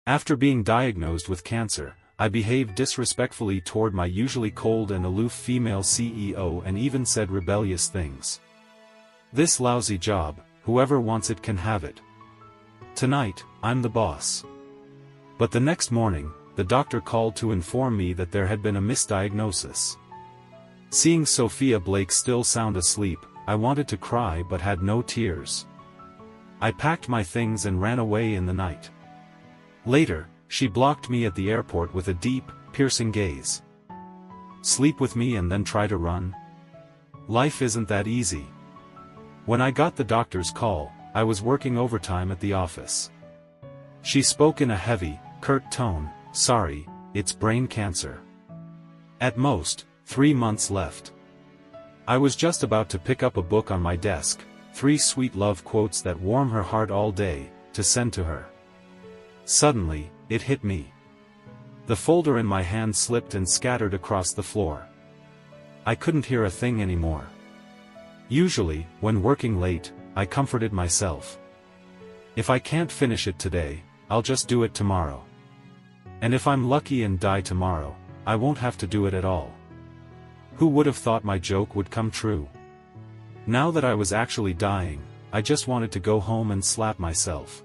After being diagnosed with cancer, I behaved disrespectfully toward my usually cold and aloof female CEO and even said rebellious things. This lousy job, whoever wants it can have it. Tonight, I'm the boss. But the next morning, the doctor called to inform me that there had been a misdiagnosis. Seeing Sophia Blakes still sound asleep, I wanted to cry but had no tears. I packed my things and ran away in the night. Later, she blocked me at the airport with a deep, piercing gaze. Sleep with me and then try to run? Life isn't that easy. When I got the doctor's call, I was working overtime at the office. She spoke in a heavy, curt tone, "Sorry, it's brain cancer. At most, 3 months left." I was just about to pick up a book on my desk, 3 sweet love quotes that warm her heart all day, to send to her. Suddenly, it hit me. The folder in my hand slipped and scattered across the floor. I couldn't hear a thing anymore. Usually, when working late, I comforted myself. If I can't finish it today, I'll just do it tomorrow. And if I'm lucky and die tomorrow, I won't have to do it at all. Who would have thought my joke would come true? Now that I was actually dying, I just wanted to go home and slap myself.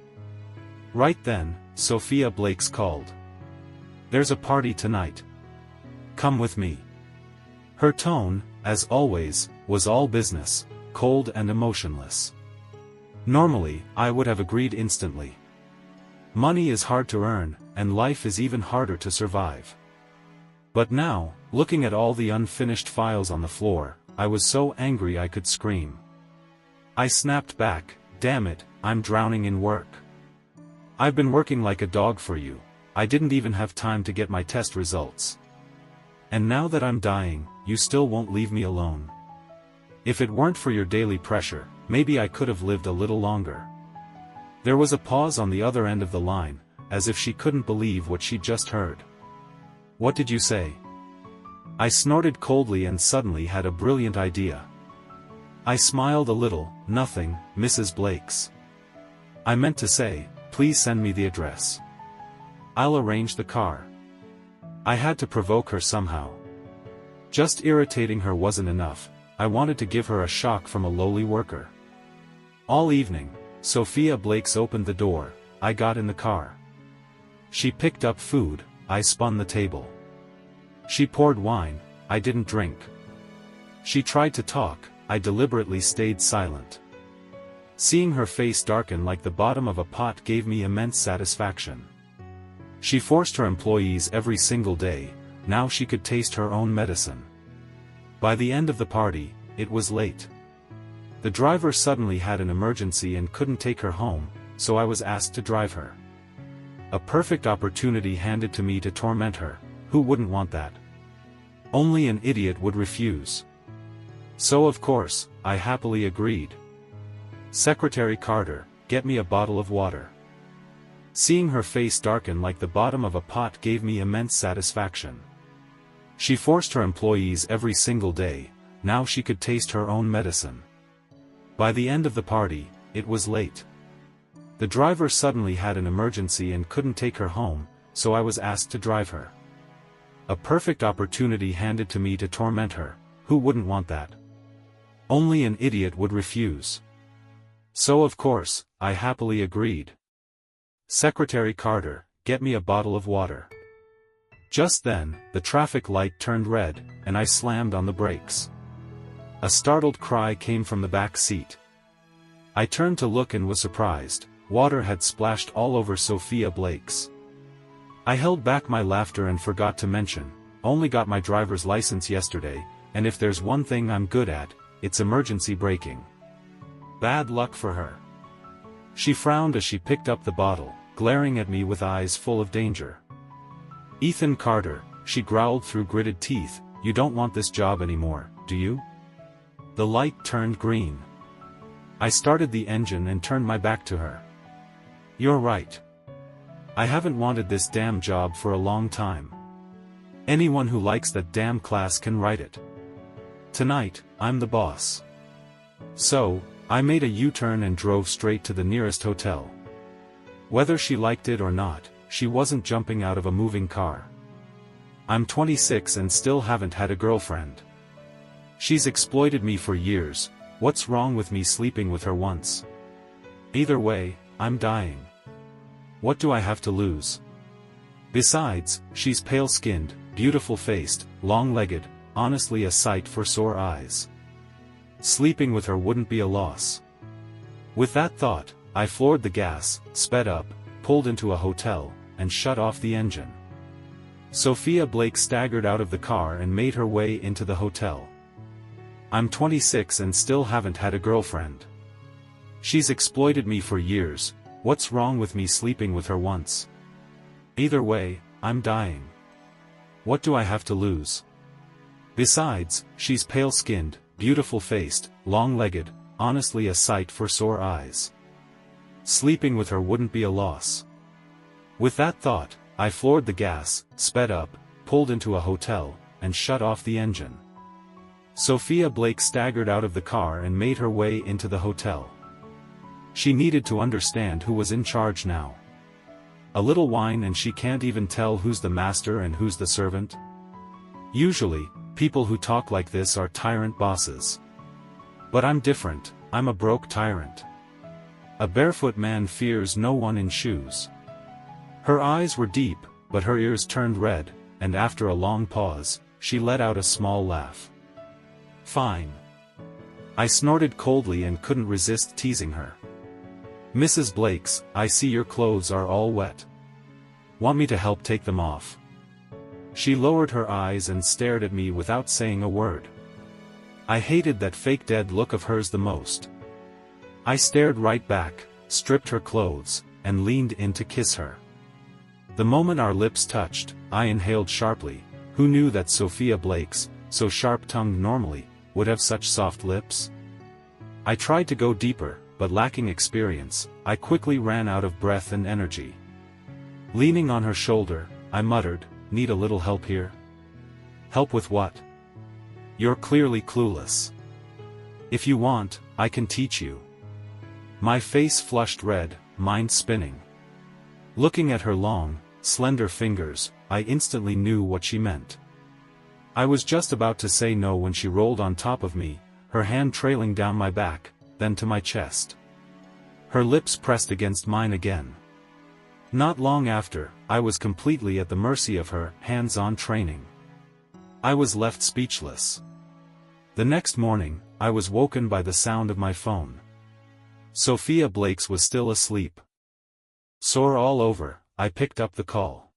Right then, Sophia Blakes called. "There's a party tonight. Come with me." Her tone, as always, was all business, cold and emotionless. Normally, I would have agreed instantly. Money is hard to earn, and life is even harder to survive. But now, looking at all the unfinished files on the floor, I was so angry I could scream. I snapped back, "Damn it, I'm drowning in work. I've been working like a dog for you. I didn't even have time to get my test results. And now that I'm dying, you still won't leave me alone. If it weren't for your daily pressure, maybe I could have lived a little longer." There was a pause on the other end of the line, as if she couldn't believe what she'd just heard. "What did you say?" I snorted coldly and suddenly had a brilliant idea. I smiled a little. "Nothing, Mrs. Blakes. I meant to say, please send me the address. I'll arrange the car." I had to provoke her somehow. Just irritating her wasn't enough, I wanted to give her a shock from a lowly worker. All evening, Sophia Blakes opened the door, I got in the car. She picked up food, I spun the table. She poured wine, I didn't drink. She tried to talk, I deliberately stayed silent. Seeing her face darken like the bottom of a pot gave me immense satisfaction. She forced her employees every single day, now she could taste her own medicine. By the end of the party, it was late. The driver suddenly had an emergency and couldn't take her home, so I was asked to drive her. A perfect opportunity handed to me to torment her. Who wouldn't want that? Only an idiot would refuse. So of course, I happily agreed. "Secretary Carter, get me a bottle of water." Seeing her face darken like the bottom of a pot gave me immense satisfaction. She forced her employees every single day, now she could taste her own medicine. By the end of the party, it was late. The driver suddenly had an emergency and couldn't take her home, so I was asked to drive her. A perfect opportunity handed to me to torment her. Who wouldn't want that? Only an idiot would refuse. So of course, I happily agreed. "Secretary Carter, get me a bottle of water." Just then, the traffic light turned red, and I slammed on the brakes. A startled cry came from the back seat. I turned to look and was surprised. Water had splashed all over Sophia Blakes. I held back my laughter and forgot to mention, only got my driver's license yesterday, and if there's one thing I'm good at, it's emergency braking. Bad luck for her. She frowned as she picked up the bottle, glaring at me with eyes full of danger. "Ethan Carter," she growled through gritted teeth, "you don't want this job anymore, do you?" The light turned green. I started the engine and turned my back to her. "You're right. I haven't wanted this damn job for a long time. Anyone who likes that damn class can write it. Tonight, I'm the boss." So, I made a U-turn and drove straight to the nearest hotel. Whether she liked it or not, she wasn't jumping out of a moving car. I'm 26 and still haven't had a girlfriend. She's exploited me for years, what's wrong with me sleeping with her once? Either way, I'm dying. What do I have to lose? Besides, she's pale-skinned, beautiful-faced, long-legged, honestly a sight for sore eyes. Sleeping with her wouldn't be a loss. With that thought, I floored the gas, sped up, pulled into a hotel, and shut off the engine. Sophia Blakes staggered out of the car and made her way into the hotel. I'm 26 and still haven't had a girlfriend. She's exploited me for years, what's wrong with me sleeping with her once? Either way, I'm dying. What do I have to lose? Besides, she's pale-skinned, beautiful-faced, long-legged, honestly a sight for sore eyes. Sleeping with her wouldn't be a loss. With that thought, I floored the gas, sped up, pulled into a hotel, and shut off the engine. Sophia Blake staggered out of the car and made her way into the hotel. She needed to understand who was in charge now. A little wine and she can't even tell who's the master and who's the servant? Usually, people who talk like this are tyrant bosses. But I'm different, I'm a broke tyrant. A barefoot man fears no one in shoes. Her eyes were deep, but her ears turned red, and after a long pause, she let out a small laugh. Fine. I snorted coldly and couldn't resist teasing her. Mrs. Blakes, I see your clothes are all wet. Want me to help take them off? She lowered her eyes and stared at me without saying a word. I hated that fake dead look of hers the most. I stared right back, stripped her clothes, and leaned in to kiss her. The moment our lips touched, I inhaled sharply. Who knew that Sophia Blakes, so sharp-tongued normally, would have such soft lips? I tried to go deeper, but lacking experience, I quickly ran out of breath and energy. Leaning on her shoulder, I muttered, "Need a little help here?" "Help with what?" "You're clearly clueless. If you want, I can teach you." My face flushed red, mind spinning. Looking at her long, slender fingers, I instantly knew what she meant. I was just about to say no when she rolled on top of me, her hand trailing down my back, then to my chest. Her lips pressed against mine again. Not long after, I was completely at the mercy of her hands-on training. I was left speechless. The next morning, I was woken by the sound of my phone. Sophia Blakes was still asleep. Sore all over, I picked up the call.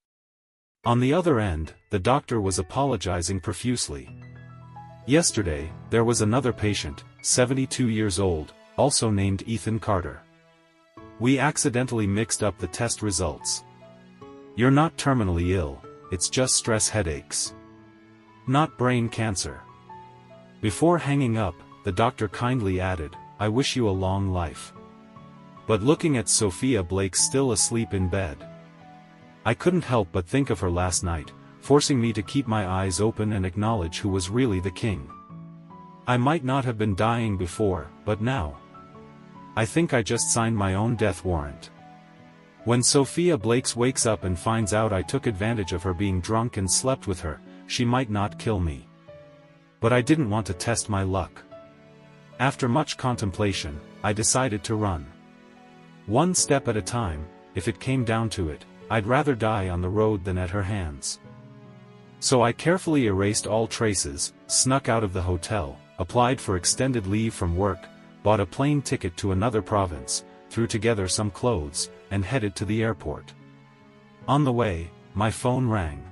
On the other end, the doctor was apologizing profusely. Yesterday, there was another patient, 72 years old, also named Ethan Carter. We accidentally mixed up the test results. You're not terminally ill, it's just stress headaches. Not brain cancer. Before hanging up, the doctor kindly added, "I wish you a long life." But looking at Sophia Blake still asleep in bed, I couldn't help but think of her last night, forcing me to keep my eyes open and acknowledge who was really the king. I might not have been dying before, but now, I think I just signed my own death warrant. When Sophia Blakes wakes up and finds out I took advantage of her being drunk and slept with her, she might not kill me. But I didn't want to test my luck. After much contemplation, I decided to run. One step at a time, if it came down to it, I'd rather die on the road than at her hands. So I carefully erased all traces, snuck out of the hotel, applied for extended leave from work, bought a plane ticket to another province, threw together some clothes, and headed to the airport. On the way, my phone rang.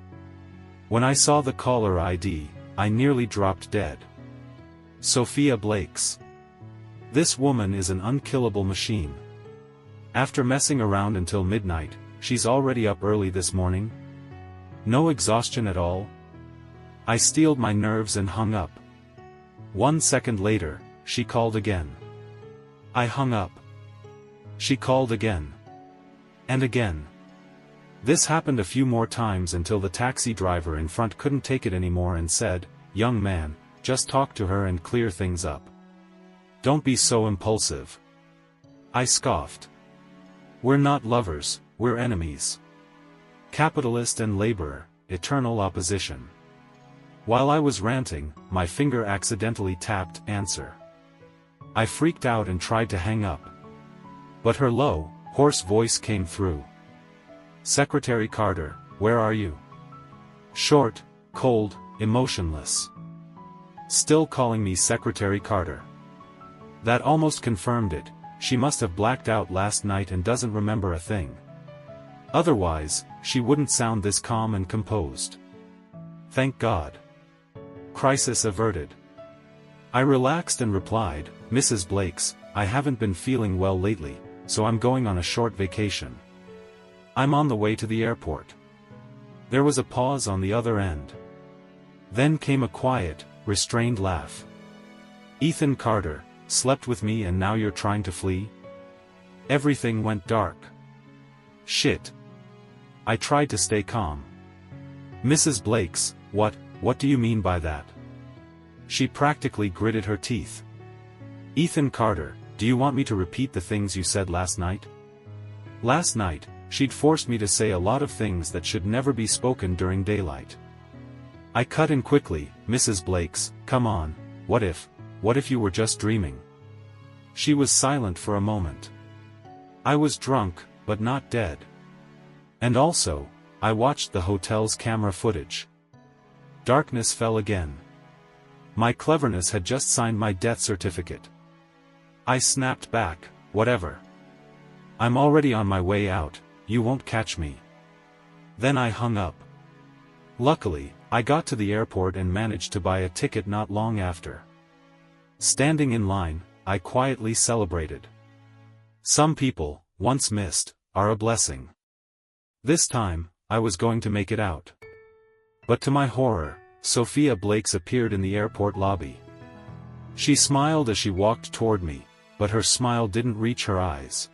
When I saw the caller ID, I nearly dropped dead. Sophia Blakes. This woman is an unkillable machine. After messing around until midnight, she's already up early this morning? No exhaustion at all? I steeled my nerves and hung up. 1 second later, she called again. I hung up. She called again. And again. This happened a few more times until the taxi driver in front couldn't take it anymore and said, "Young man, just talk to her and clear things up. Don't be so impulsive." I scoffed. "We're not lovers, we're enemies." Capitalist and laborer, eternal opposition. While I was ranting, my finger accidentally tapped answer. I freaked out and tried to hang up. But her low, hoarse voice came through. "Secretary Carter, where are you?" Short, cold, emotionless. Still calling me Secretary Carter. That almost confirmed it. She must have blacked out last night and doesn't remember a thing. Otherwise, she wouldn't sound this calm and composed. Thank God. Crisis averted. I relaxed and replied, "Mrs. Blakes, I haven't been feeling well lately, so I'm going on a short vacation. I'm on the way to the airport." There was a pause on the other end. Then came a quiet, restrained laugh. "Ethan Carter, slept with me and now you're trying to flee?" Everything went dark. Shit. I tried to stay calm. "Mrs. Blakes, what do you mean by that?" She practically gritted her teeth. "Ethan Carter, do you want me to repeat the things you said last night?" Last night, she'd forced me to say a lot of things that should never be spoken during daylight. I cut in quickly, "Mrs. Blakes, come on, what if you were just dreaming?" She was silent for a moment. I was drunk, but not dead. And also, I watched the hotel's camera footage. Darkness fell again. My cleverness had just signed my death certificate. I snapped back, "Whatever. I'm already on my way out, you won't catch me." Then I hung up. Luckily, I got to the airport and managed to buy a ticket not long after. Standing in line, I quietly celebrated. Some people, once missed, are a blessing. This time, I was going to make it out. But to my horror, Sophia Blakes appeared in the airport lobby. She smiled as she walked toward me, but her smile didn't reach her eyes.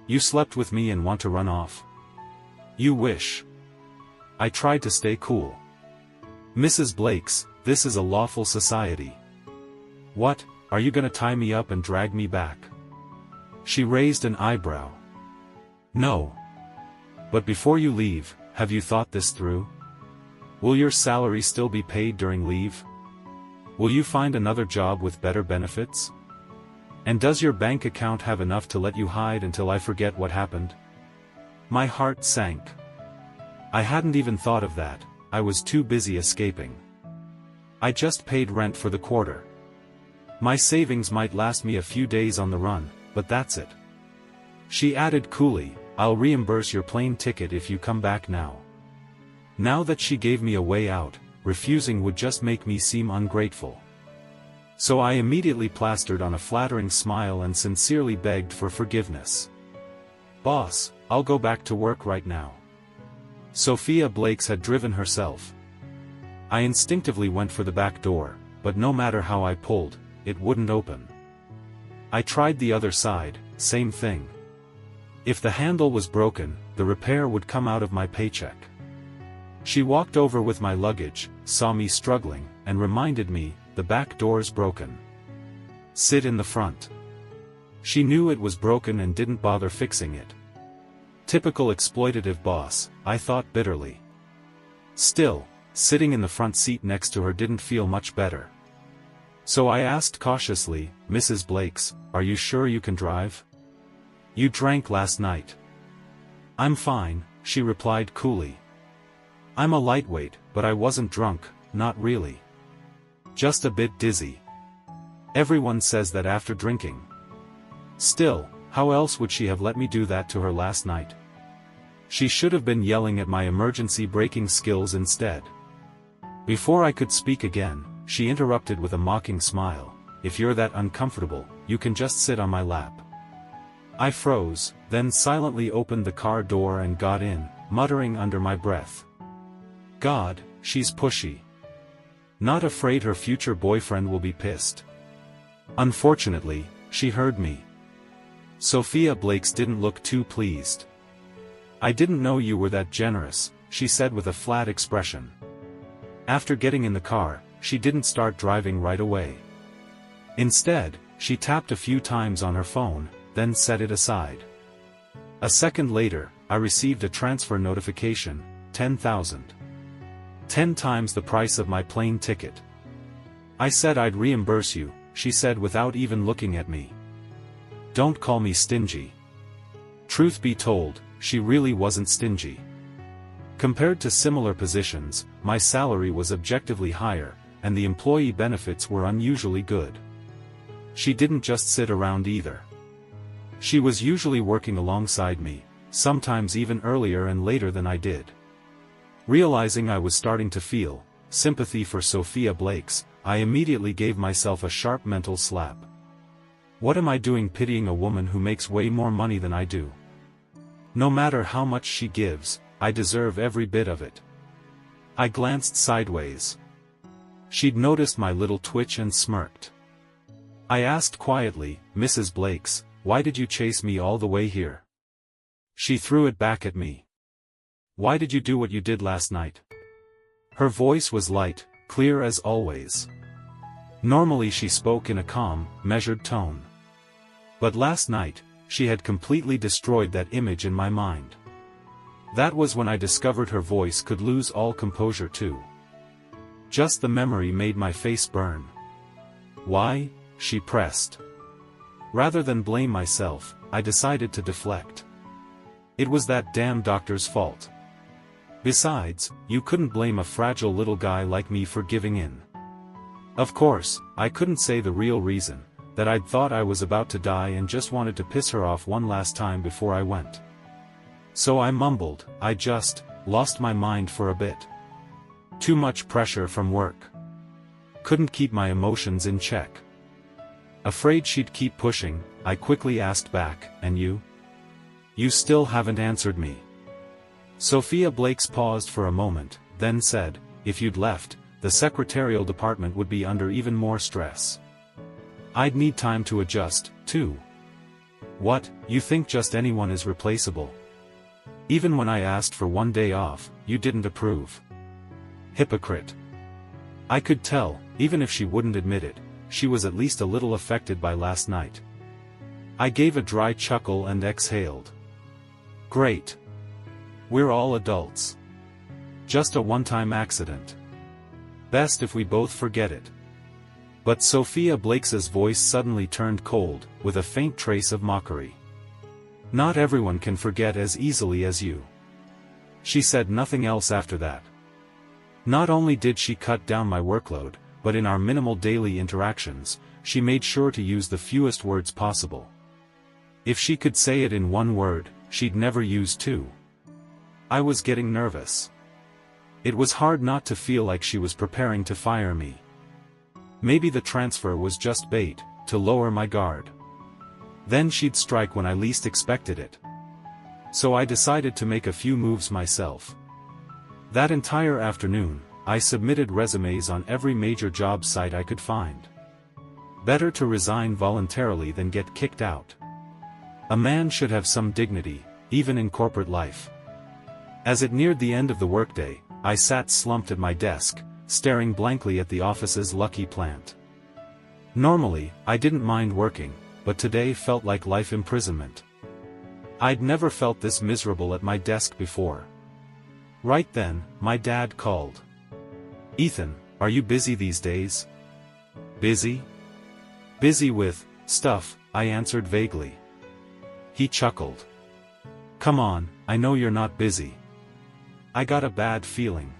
"You slept with me and want to run off? You wish." I tried to stay cool. "Mrs. Blakes, this is a lawful society. What, are you gonna tie me up and drag me back?" She raised an eyebrow. "No. But before you leave, have you thought this through? Will your salary still be paid during leave? Will you find another job with better benefits? And does your bank account have enough to let you hide until I forget what happened?" My heart sank. I hadn't even thought of that, I was too busy escaping. I just paid rent for the quarter. My savings might last me a few days on the run, but that's it. She added coolly, "I'll reimburse your plane ticket if you come back now." Now that she gave me a way out, refusing would just make me seem ungrateful. So I immediately plastered on a flattering smile and sincerely begged for forgiveness. "Boss, I'll go back to work right now." Sophia Blakes had driven herself. I instinctively went for the back door, but no matter how I pulled, it wouldn't open. I tried the other side, same thing. If the handle was broken, the repair would come out of my paycheck. She walked over with my luggage, saw me struggling, and reminded me, "The back door's broken. Sit in the front." She knew it was broken and didn't bother fixing it. Typical exploitative boss, I thought bitterly. Still, sitting in the front seat next to her didn't feel much better. So I asked cautiously, "Mrs. Blakes, are you sure you can drive? You drank last night." "I'm fine," she replied coolly. "I'm a lightweight, but I wasn't drunk, not really. Just a bit dizzy. Everyone says that after drinking." Still, how else would she have let me do that to her last night? She should have been yelling at my emergency braking skills instead. Before I could speak again, she interrupted with a mocking smile, "If you're that uncomfortable, you can just sit on my lap." I froze, then silently opened the car door and got in, muttering under my breath, "God, she's pushy. Not afraid her future boyfriend will be pissed." Unfortunately, she heard me. Sophia Blakes didn't look too pleased. "I didn't know you were that generous," she said with a flat expression. After getting in the car, she didn't start driving right away. Instead, she tapped a few times on her phone, then set it aside. A second later, I received a transfer notification, 10,000. 10 times the price of my plane ticket. I said I'd reimburse you, she said without even looking at me. Don't call me stingy. Truth be told, she really wasn't stingy. Compared to similar positions, my salary was objectively higher, and the employee benefits were unusually good. She didn't just sit around either. She was usually working alongside me, sometimes even earlier and later than I did. Realizing I was starting to feel sympathy for Sophia Blakes, I immediately gave myself a sharp mental slap. What am I doing pitying a woman who makes way more money than I do? No matter how much she gives, I deserve every bit of it. I glanced sideways. She'd noticed my little twitch and smirked. I asked quietly, Mrs. Blakes, why did you chase me all the way here? She threw it back at me. Why did you do what you did last night? Her voice was light, clear as always. Normally she spoke in a calm, measured tone. But last night, she had completely destroyed that image in my mind. That was when I discovered her voice could lose all composure too. Just the memory made my face burn. Why? She pressed. Rather than blame myself, I decided to deflect. It was that damn doctor's fault. Besides, you couldn't blame a fragile little guy like me for giving in. Of course, I couldn't say the real reason, that I'd thought I was about to die and just wanted to piss her off one last time before I went. So I mumbled, I just lost my mind for a bit. Too much pressure from work. Couldn't keep my emotions in check. Afraid she'd keep pushing, I quickly asked back, and you? You still haven't answered me. Sophia Blakes paused for a moment, then said, if you'd left, the secretarial department would be under even more stress. I'd need time to adjust, too. What, you think just anyone is replaceable? Even when I asked for one day off, you didn't approve. Hypocrite. I could tell, even if she wouldn't admit it, she was at least a little affected by last night. I gave a dry chuckle and exhaled. Great. We're all adults. Just a one-time accident. Best if we both forget it. But Sophia Blakes's voice suddenly turned cold, with a faint trace of mockery. Not everyone can forget as easily as you. She said nothing else after that. Not only did she cut down my workload, but in our minimal daily interactions, she made sure to use the fewest words possible. If she could say it in one word, she'd never use two. I was getting nervous. It was hard not to feel like she was preparing to fire me. Maybe the transfer was just bait, to lower my guard. Then she'd strike when I least expected it. So I decided to make a few moves myself. That entire afternoon, I submitted resumes on every major job site I could find. Better to resign voluntarily than get kicked out. A man should have some dignity, even in corporate life. As it neared the end of the workday, I sat slumped at my desk, staring blankly at the office's lucky plant. Normally, I didn't mind working, but today felt like life imprisonment. I'd never felt this miserable at my desk before. Right then, my dad called. Ethan, are you busy these days? Busy? Busy with stuff, I answered vaguely. He chuckled. Come on, I know you're not busy. I got a bad feeling.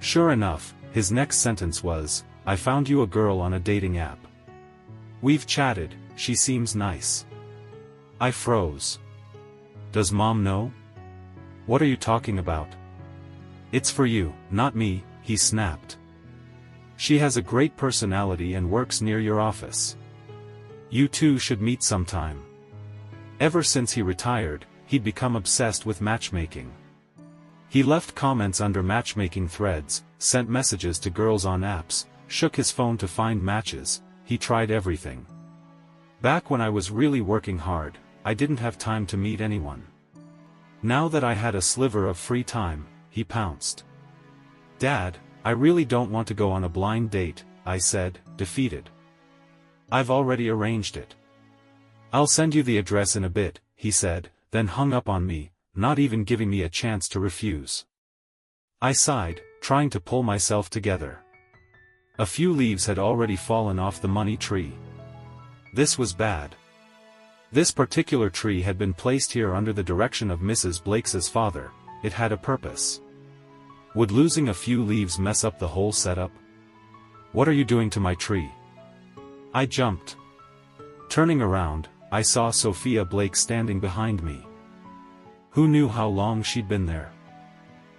Sure enough, his next sentence was, I found you a girl on a dating app. We've chatted, she seems nice. I froze. Does Mom know? What are you talking about? It's for you, not me, he snapped. She has a great personality and works near your office. You two should meet sometime. Ever since he retired, he'd become obsessed with matchmaking. He left comments under matchmaking threads, sent messages to girls on apps, shook his phone to find matches, he tried everything. Back when I was really working hard, I didn't have time to meet anyone. Now that I had a sliver of free time, he pounced. Dad, I really don't want to go on a blind date, I said, defeated. I've already arranged it. I'll send you the address in a bit, he said, then hung up on me, not even giving me a chance to refuse. I sighed, trying to pull myself together. A few leaves had already fallen off the money tree. This was bad. This particular tree had been placed here under the direction of Mrs. Blakes's father. It had a purpose. Would losing a few leaves mess up the whole setup? "What are you doing to my tree?" I jumped. Turning around, I saw Sophia Blakes standing behind me. Who knew how long she'd been there?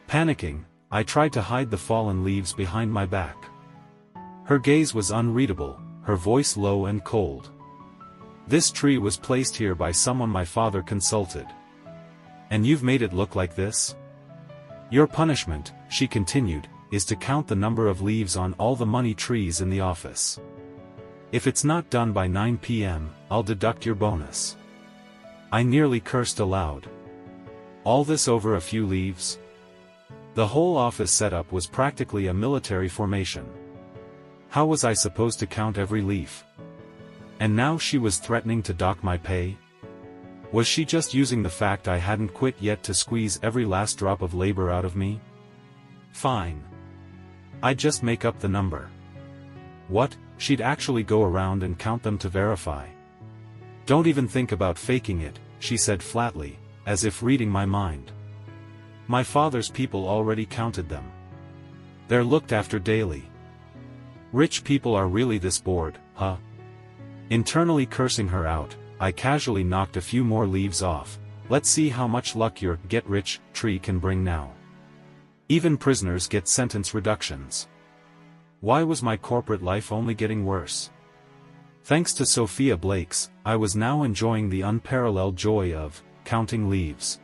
Panicking, I tried to hide the fallen leaves behind my back. Her gaze was unreadable, her voice low and cold. "This tree was placed here by someone my father consulted. And you've made it look like this? Your punishment," she continued, "is to count the number of leaves on all the money trees in the office. If it's not done by 9 p.m., I'll deduct your bonus." I nearly cursed aloud. All this over a few leaves? The whole office setup was practically a military formation. How was I supposed to count every leaf? And now she was threatening to dock my pay? Was she just using the fact I hadn't quit yet to squeeze every last drop of labor out of me? Fine. I'd just make up the number. What, she'd actually go around and count them to verify? "Don't even think about faking it," she said flatly, as if reading my mind. "My father's people already counted them. They're looked after daily. Rich people are really this bored, huh?" Internally cursing her out, I casually knocked a few more leaves off. "Let's see how much luck your get-rich tree can bring now. Even prisoners get sentence reductions." Why was my corporate life only getting worse? Thanks to Sophia Blakes, I was now enjoying the unparalleled joy of counting leaves.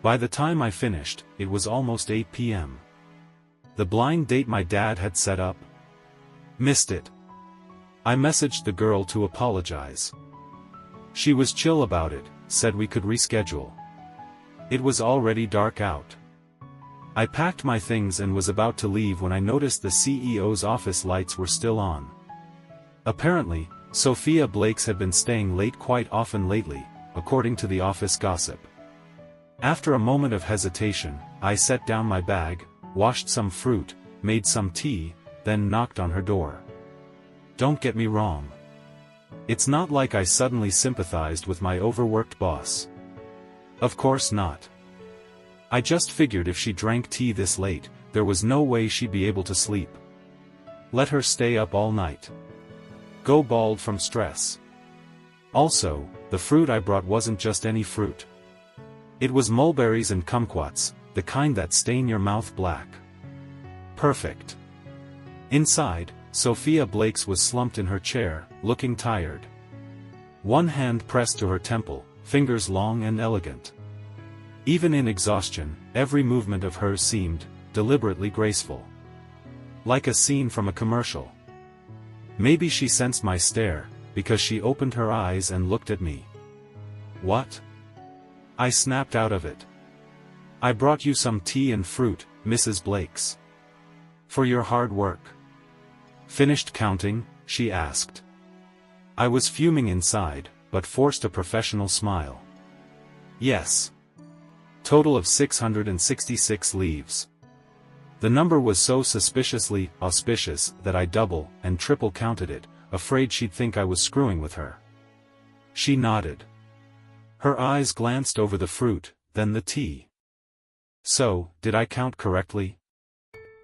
By the time I finished, it was almost 8 p.m. The blind date my dad had set up? Missed it. I messaged the girl to apologize. She was chill about it, said we could reschedule. It was already dark out. I packed my things and was about to leave when I noticed the CEO's office lights were still on. Apparently, Sophia Blakes had been staying late quite often lately, according to the office gossip. After a moment of hesitation, I set down my bag, washed some fruit, made some tea, then knocked on her door. Don't get me wrong. It's not like I suddenly sympathized with my overworked boss. Of course not. I just figured if she drank tea this late, there was no way she'd be able to sleep. Let her stay up all night. Go bald from stress. Also, the fruit I brought wasn't just any fruit. It was mulberries and kumquats, the kind that stain your mouth black. Perfect. Inside, Sophia Blakes was slumped in her chair, looking tired. One hand pressed to her temple, fingers long and elegant. Even in exhaustion, every movement of hers seemed deliberately graceful. Like a scene from a commercial. Maybe she sensed my stare, because she opened her eyes and looked at me. What? I snapped out of it. I brought you some tea and fruit, Mrs. Blakes. For your hard work. Finished counting? She asked. I was fuming inside, but forced a professional smile. Yes. Total of 666 leaves. The number was so suspiciously auspicious that I double and triple counted it, afraid she'd think I was screwing with her. She nodded. Her eyes glanced over the fruit, then the tea. So, did I count correctly?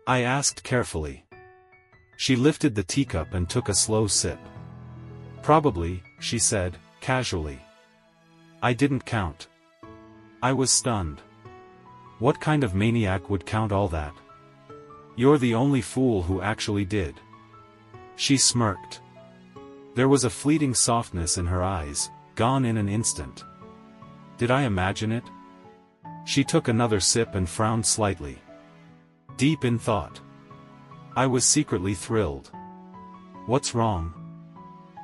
I asked carefully. She lifted the teacup and took a slow sip. Probably, she said, casually. I didn't count. I was stunned. What kind of maniac would count all that? You're the only fool who actually did. She smirked. There was a fleeting softness in her eyes, gone in an instant. Did I imagine it? She took another sip and frowned slightly. Deep in thought. I was secretly thrilled. What's wrong?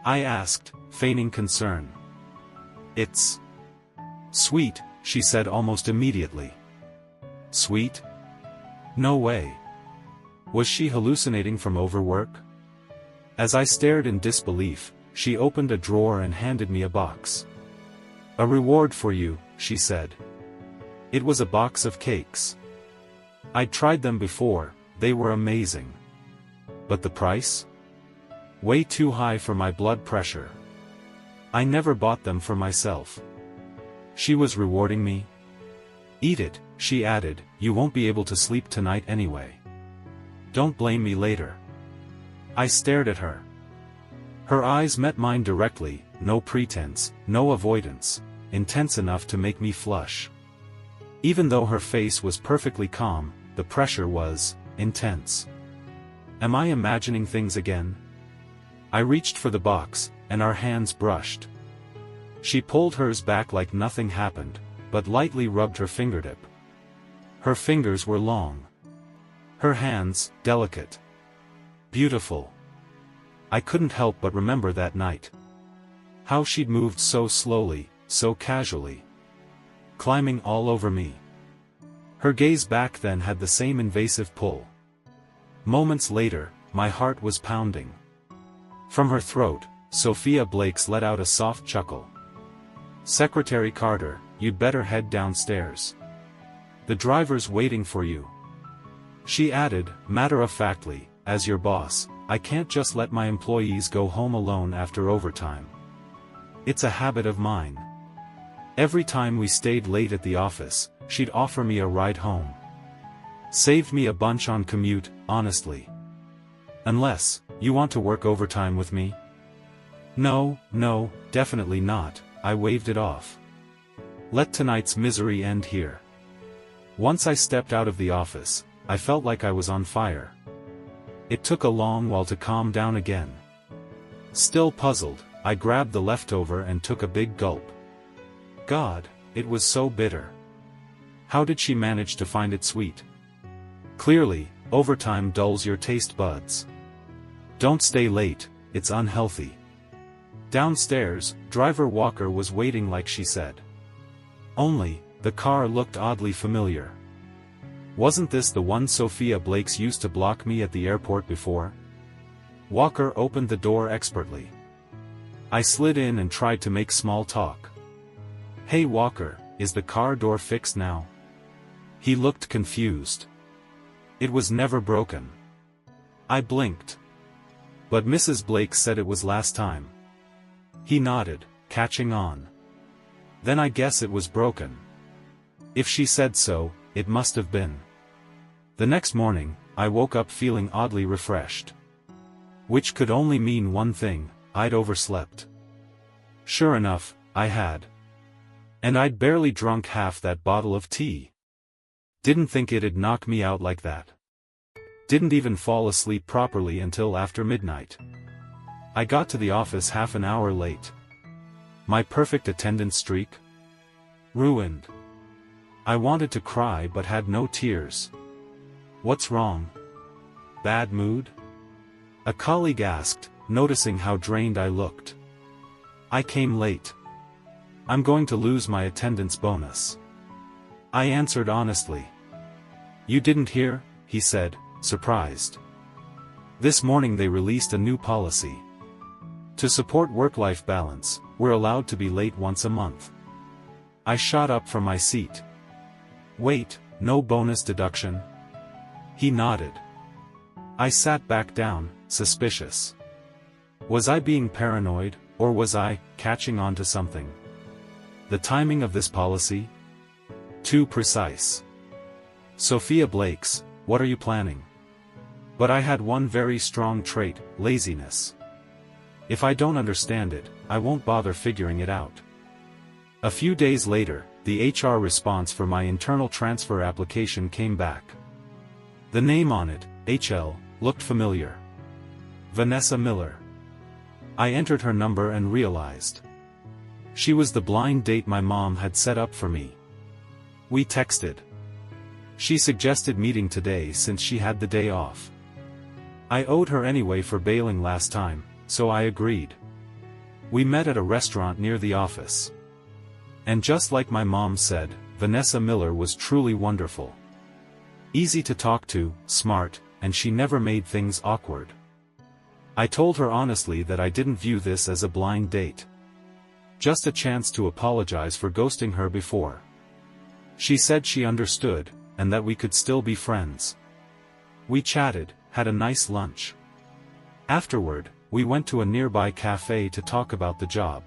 I asked, feigning concern. It's sweet, she said almost immediately. Sweet? No way. Was she hallucinating from overwork? As I stared in disbelief, she opened a drawer and handed me a box. A reward for you, she said. It was a box of cakes. I'd tried them before, they were amazing. But the price? Way too high for my blood pressure. I never bought them for myself. She was rewarding me. Eat it, she added, you won't be able to sleep tonight anyway. Don't blame me later. I stared at her. Her eyes met mine directly, no pretense, no avoidance, intense enough to make me flush. Even though her face was perfectly calm, the pressure was intense. Am I imagining things again? I reached for the box, and our hands brushed. She pulled hers back like nothing happened, but lightly rubbed her fingertip. Her fingers were long. Her hands, delicate. Beautiful. I couldn't help but remember that night. How she'd moved so slowly, so casually. Climbing all over me. Her gaze back then had the same invasive pull. Moments later, my heart was pounding. From her throat, Sophia Blakes let out a soft chuckle. Secretary Carter, you'd better head downstairs. The driver's waiting for you. She added, matter-of-factly, as your boss, I can't just let my employees go home alone after overtime. It's a habit of mine. Every time we stayed late at the office, she'd offer me a ride home. Saved me a bunch on commute, honestly. Unless, you want to work overtime with me? No, definitely not, I waved it off. Let tonight's misery end here. Once I stepped out of the office, I felt like I was on fire. It took a long while to calm down again. Still puzzled, I grabbed the leftover and took a big gulp. God, it was so bitter. How did she manage to find it sweet? Clearly, overtime dulls your taste buds. Don't stay late, it's unhealthy. Downstairs, driver Walker was waiting like she said. Only, the car looked oddly familiar. Wasn't this the one Sophia Blakes used to block me at the airport before? Walker opened the door expertly. I slid in and tried to make small talk. Hey Walker, is the car door fixed now? He looked confused. It was never broken. I blinked. But Mrs. Blake said it was last time. He nodded, catching on. Then I guess it was broken. If she said so, it must have been. The next morning, I woke up feeling oddly refreshed. Which could only mean one thing, I'd overslept. Sure enough, I had. And I'd barely drunk half that bottle of tea. Didn't think it'd knock me out like that. Didn't even fall asleep properly until after midnight. I got to the office half an hour late. My perfect attendance streak? Ruined. I wanted to cry but had no tears. What's wrong? Bad mood? A colleague asked, noticing how drained I looked. I came late. I'm going to lose my attendance bonus. I answered honestly. You didn't hear? He said, surprised. This morning they released a new policy. To support work-life balance, we're allowed to be late once a month. I shot up from my seat. Wait, no bonus deduction? He nodded. I sat back down, suspicious. Was I being paranoid, or was I catching on to something? The timing of this policy? Too precise. Sophia Blakes, what are you planning? But I had one very strong trait, laziness. If I don't understand it, I won't bother figuring it out. A few days later, the HR response for my internal transfer application came back. The name on it, HL, looked familiar. Vanessa Miller. I entered her number and realized. She was the blind date my mom had set up for me. We texted. She suggested meeting today since she had the day off. I owed her anyway for bailing last time, so I agreed. We met at a restaurant near the office. And just like my mom said, Vanessa Miller was truly wonderful. Easy to talk to, smart, and she never made things awkward. I told her honestly that I didn't view this as a blind date. Just a chance to apologize for ghosting her before. She said she understood, and that we could still be friends. We chatted, had a nice lunch. Afterward, we went to a nearby cafe to talk about the job.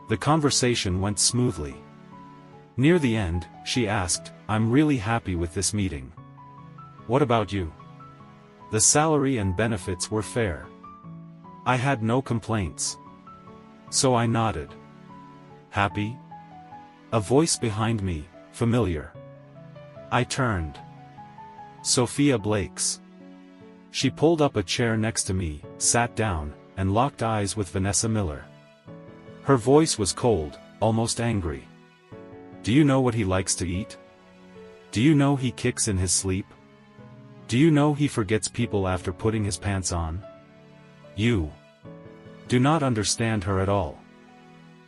The conversation went smoothly. Near the end, she asked, "I'm really happy with this meeting. What about you?" The salary and benefits were fair. I had no complaints. So I nodded. Happy? A voice behind me, familiar. I turned. Sophia Blakes. She pulled up a chair next to me, sat down, and locked eyes with Vanessa Miller. Her voice was cold, almost angry. "Do you know what he likes to eat? Do you know he kicks in his sleep? Do you know he forgets people after putting his pants on? You do not understand her at all."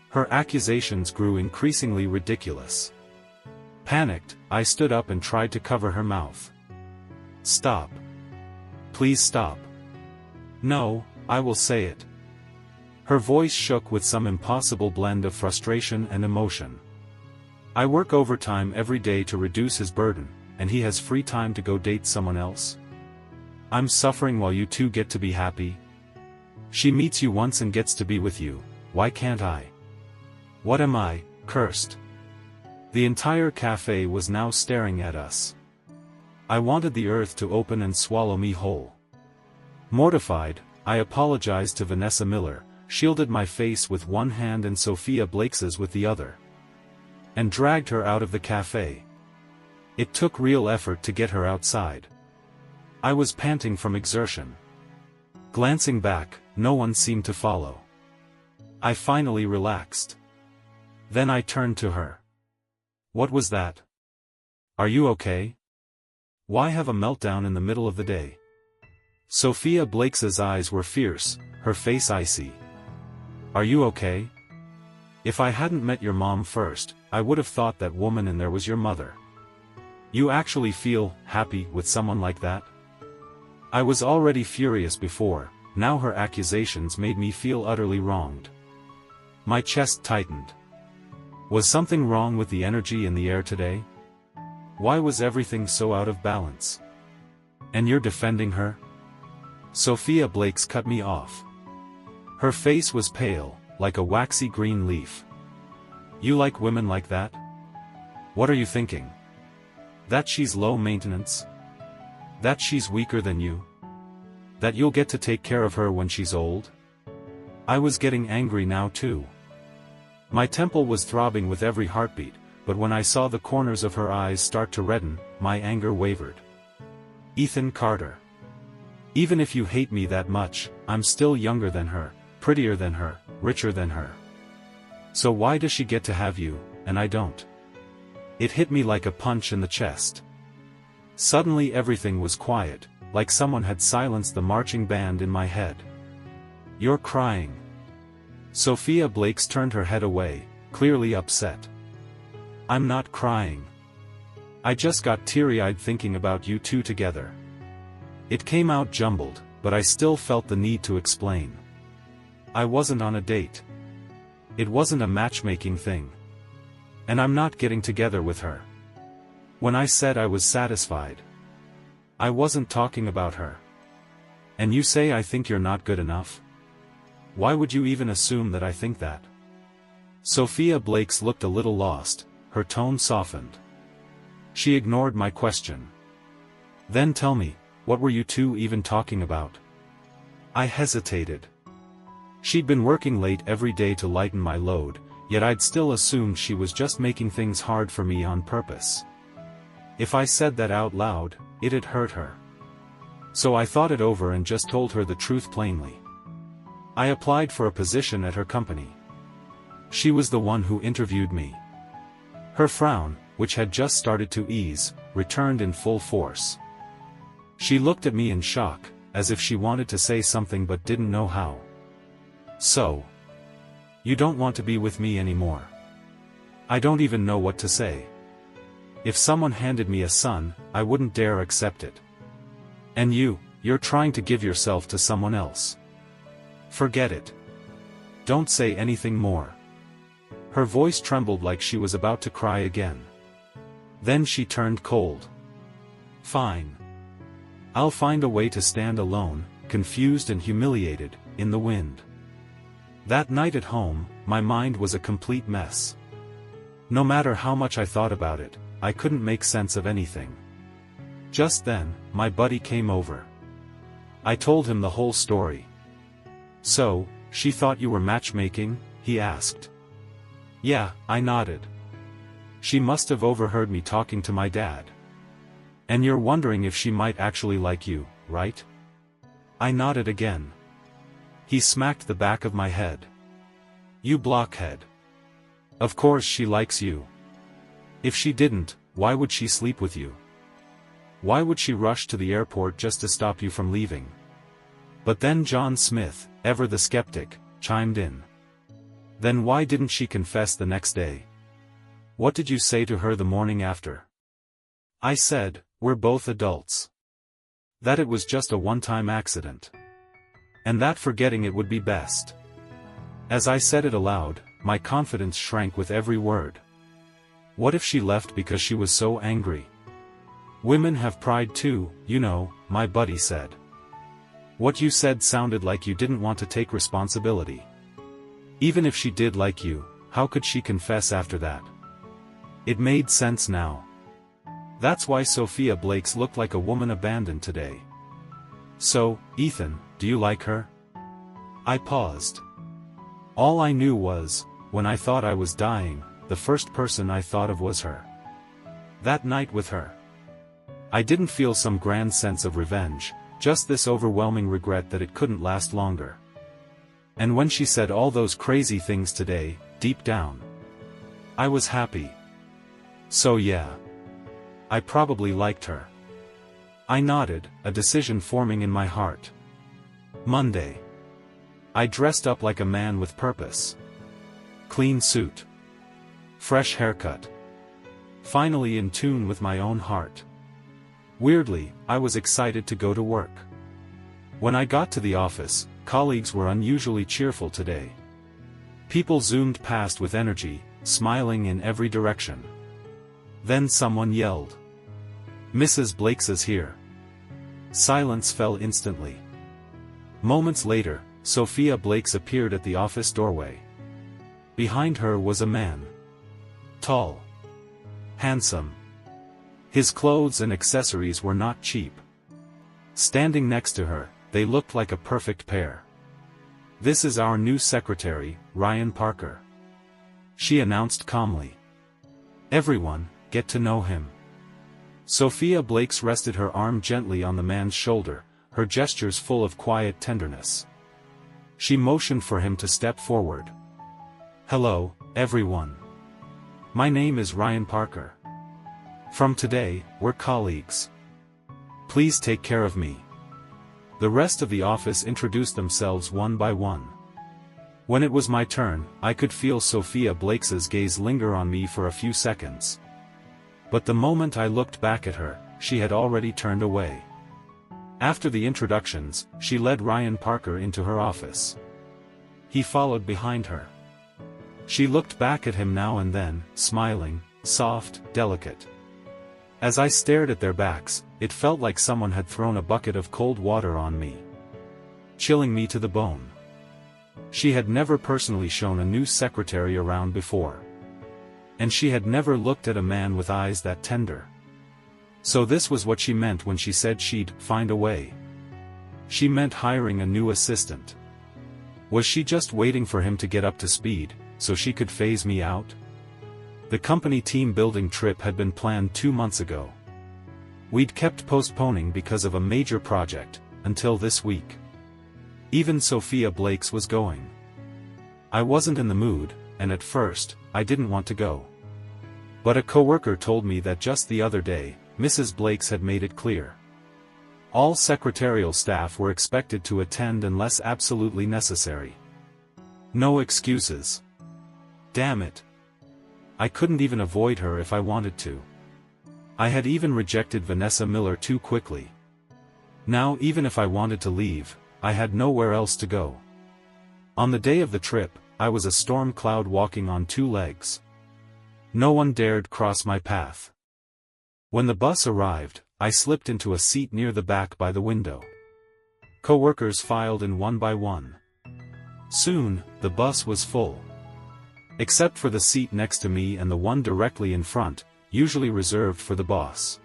Her accusations grew increasingly ridiculous. Panicked, I stood up and tried to cover her mouth. "Stop. Please stop." "No, I will say it." Her voice shook with some impossible blend of frustration and emotion. "I work overtime every day to reduce his burden, and he has free time to go date someone else? I'm suffering while you two get to be happy. She meets you once and gets to be with you, why can't I? What am I, cursed?" The entire cafe was now staring at us. I wanted the earth to open and swallow me whole. Mortified, I apologized to Vanessa Miller, shielded my face with one hand and Sophia Blakes's with the other, and dragged her out of the cafe. It took real effort to get her outside. I was panting from exertion. Glancing back, no one seemed to follow. I finally relaxed. Then I turned to her. "What was that? Are you okay? Why have a meltdown in the middle of the day?" Sophia Blakes's eyes were fierce, her face icy. "Are you okay? If I hadn't met your mom first, I would have thought that woman and there was your mother. You actually feel happy with someone like that?" I was already furious before, now her accusations made me feel utterly wronged. My chest tightened. Was something wrong with the energy in the air today? Why was everything so out of balance? "And you're defending her?" Sophia Blakes cut me off. Her face was pale, like a waxy green leaf. "You like women like that? What are you thinking? That she's low maintenance? That she's weaker than you? That you'll get to take care of her when she's old?" I was getting angry now too. My temple was throbbing with every heartbeat, but when I saw the corners of her eyes start to redden, my anger wavered. Ethan Carter. Even if you hate me that much, I'm still younger than her, prettier than her, richer than her. So why does she get to have you, and I don't? It hit me like a punch in the chest. Suddenly everything was quiet, like someone had silenced the marching band in my head. "You're crying." Sophia Blakes turned her head away, clearly upset. "I'm not crying. I just got teary-eyed thinking about you two together." It came out jumbled, but I still felt the need to explain. I wasn't on a date. It wasn't a matchmaking thing. And I'm not getting together with her. When I said I was satisfied, I wasn't talking about her. And you say I think you're not good enough? Why would you even assume that I think that? Sophia Blakes looked a little lost, her tone softened. She ignored my question. "Then tell me, what were you two even talking about?" I hesitated. She'd been working late every day to lighten my load, yet I'd still assumed she was just making things hard for me on purpose. If I said that out loud, it'd hurt her. So I thought it over and just told her the truth plainly. I applied for a position at her company. She was the one who interviewed me. Her frown, which had just started to ease, returned in full force. She looked at me in shock, as if she wanted to say something but didn't know how. "So, you don't want to be with me anymore?" I don't even know what to say. If someone handed me a son, I wouldn't dare accept it. "And you're trying to give yourself to someone else. Forget it. Don't say anything more." Her voice trembled like she was about to cry again. Then she turned cold. Fine. I'll find a way to stand alone, confused and humiliated, in the wind. That night at home, my mind was a complete mess. No matter how much I thought about it, I couldn't make sense of anything. Just then, my buddy came over. I told him the whole story. "So, she thought you were matchmaking?" he asked. "Yeah," I nodded. "She must have overheard me talking to my dad. And you're wondering if she might actually like you, right?" I nodded again. He smacked the back of my head. "You blockhead. Of course she likes you. If she didn't, why would she sleep with you? Why would she rush to the airport just to stop you from leaving?" But then John Smith, ever the skeptic, chimed in. "Then why didn't she confess the next day? What did you say to her the morning after?" I said, "We're both adults. That it was just a one-time accident. And that forgetting it would be best." As I said it aloud, my confidence shrank with every word. What if she left because she was so angry? "Women have pride too, you know," my buddy said. "What you said sounded like you didn't want to take responsibility. Even if she did like you, how could she confess after that?" It made sense now. That's why Sophia Blakes looked like a woman abandoned today. "So, Ethan, do you like her?" I paused. All I knew was, when I thought I was dying, the first person I thought of was her. That night with her. I didn't feel some grand sense of revenge, just this overwhelming regret that it couldn't last longer. And when she said all those crazy things today, deep down, I was happy. So yeah. I probably liked her. I nodded, a decision forming in my heart. Monday. I dressed up like a man with purpose. Clean suit. Fresh haircut. Finally in tune with my own heart. Weirdly, I was excited to go to work. When I got to the office, colleagues were unusually cheerful today. People zoomed past with energy, smiling in every direction. Then someone yelled, "Mrs. Blakes is here." Silence fell instantly. Moments later, Sophia Blakes appeared at the office doorway. Behind her was a man. Tall. Handsome. His clothes and accessories were not cheap. Standing next to her, they looked like a perfect pair. "This is our new secretary, Ryan Parker," she announced calmly. "Everyone, get to know him." Sophia Blakes rested her arm gently on the man's shoulder, her gestures full of quiet tenderness. She motioned for him to step forward. "Hello, everyone. My name is Ryan Parker. From today, we're colleagues. Please take care of me." The rest of the office introduced themselves one by one. When it was my turn, I could feel Sophia Blakes's gaze linger on me for a few seconds. But the moment I looked back at her, she had already turned away. After the introductions, she led Ryan Parker into her office. He followed behind her. She looked back at him now and then, smiling, soft, delicate. As I stared at their backs, it felt like someone had thrown a bucket of cold water on me, chilling me to the bone. She had never personally shown a new secretary around before. And she had never looked at a man with eyes that tender. So this was what she meant when she said she'd find a way. She meant hiring a new assistant. Was she just waiting for him to get up to speed, so she could phase me out? The company team building trip had been planned 2 months ago. We'd kept postponing because of a major project, until this week. Even Sophia Blakes was going. I wasn't in the mood, and at first, I didn't want to go. But a coworker told me that just the other day, Mrs. Blakes had made it clear. All secretarial staff were expected to attend unless absolutely necessary. No excuses. Damn it. I couldn't even avoid her if I wanted to. I had even rejected Vanessa Miller too quickly. Now even if I wanted to leave, I had nowhere else to go. On the day of the trip, I was a storm cloud walking on 2 legs. No one dared cross my path. When the bus arrived, I slipped into a seat near the back by the window. Coworkers filed in one by one. Soon, the bus was full. Except for the seat next to me and the one directly in front, usually reserved for the boss.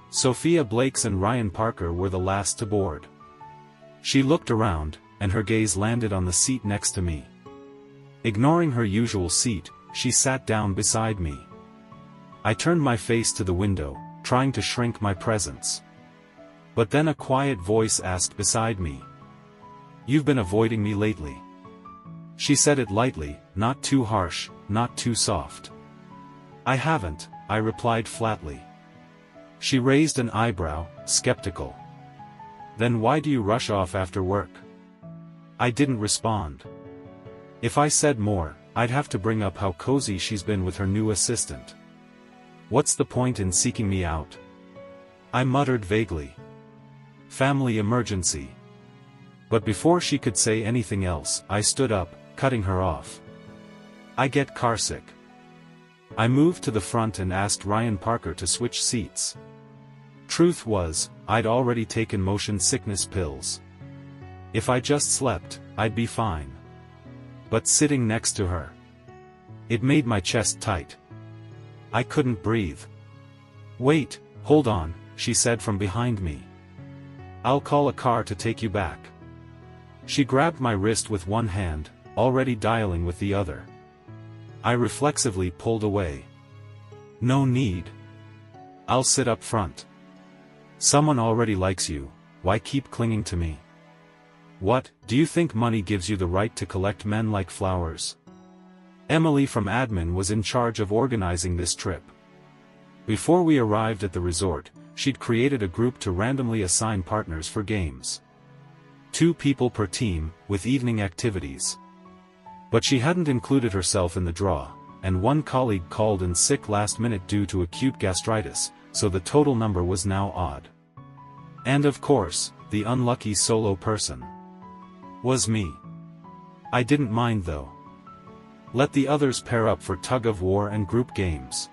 Sophia Blakes and Ryan Parker were the last to board. She looked around, and her gaze landed on the seat next to me. Ignoring her usual seat, she sat down beside me. I turned my face to the window, trying to shrink my presence. But then a quiet voice asked beside me. "You've been avoiding me lately." She said it lightly, not too harsh, not too soft. "I haven't," I replied flatly. She raised an eyebrow, skeptical. "Then why do you rush off after work?" I didn't respond. If I said more, I'd have to bring up how cozy she's been with her new assistant. "What's the point in seeking me out?" I muttered vaguely. "Family emergency." But before she could say anything else, I stood up, cutting her off. "I get carsick." I moved to the front and asked Ryan Parker to switch seats. Truth was, I'd already taken motion sickness pills. If I just slept, I'd be fine. But sitting next to her, it made my chest tight. I couldn't breathe. "Wait, hold on," she said from behind me. "I'll call a car to take you back." She grabbed my wrist with one hand, already dialing with the other. I reflexively pulled away. "No need. I'll sit up front. Someone already likes you, why keep clinging to me?" "What, do you think money gives you the right to collect men like flowers?" Emily from admin was in charge of organizing this trip. Before we arrived at the resort, she'd created a group to randomly assign partners for games. 2 people per team, with evening activities. But she hadn't included herself in the draw, and one colleague called in sick last minute due to acute gastritis, so the total number was now odd. And of course, the unlucky solo person was me. I didn't mind though. Let the others pair up for tug-of-war and group games.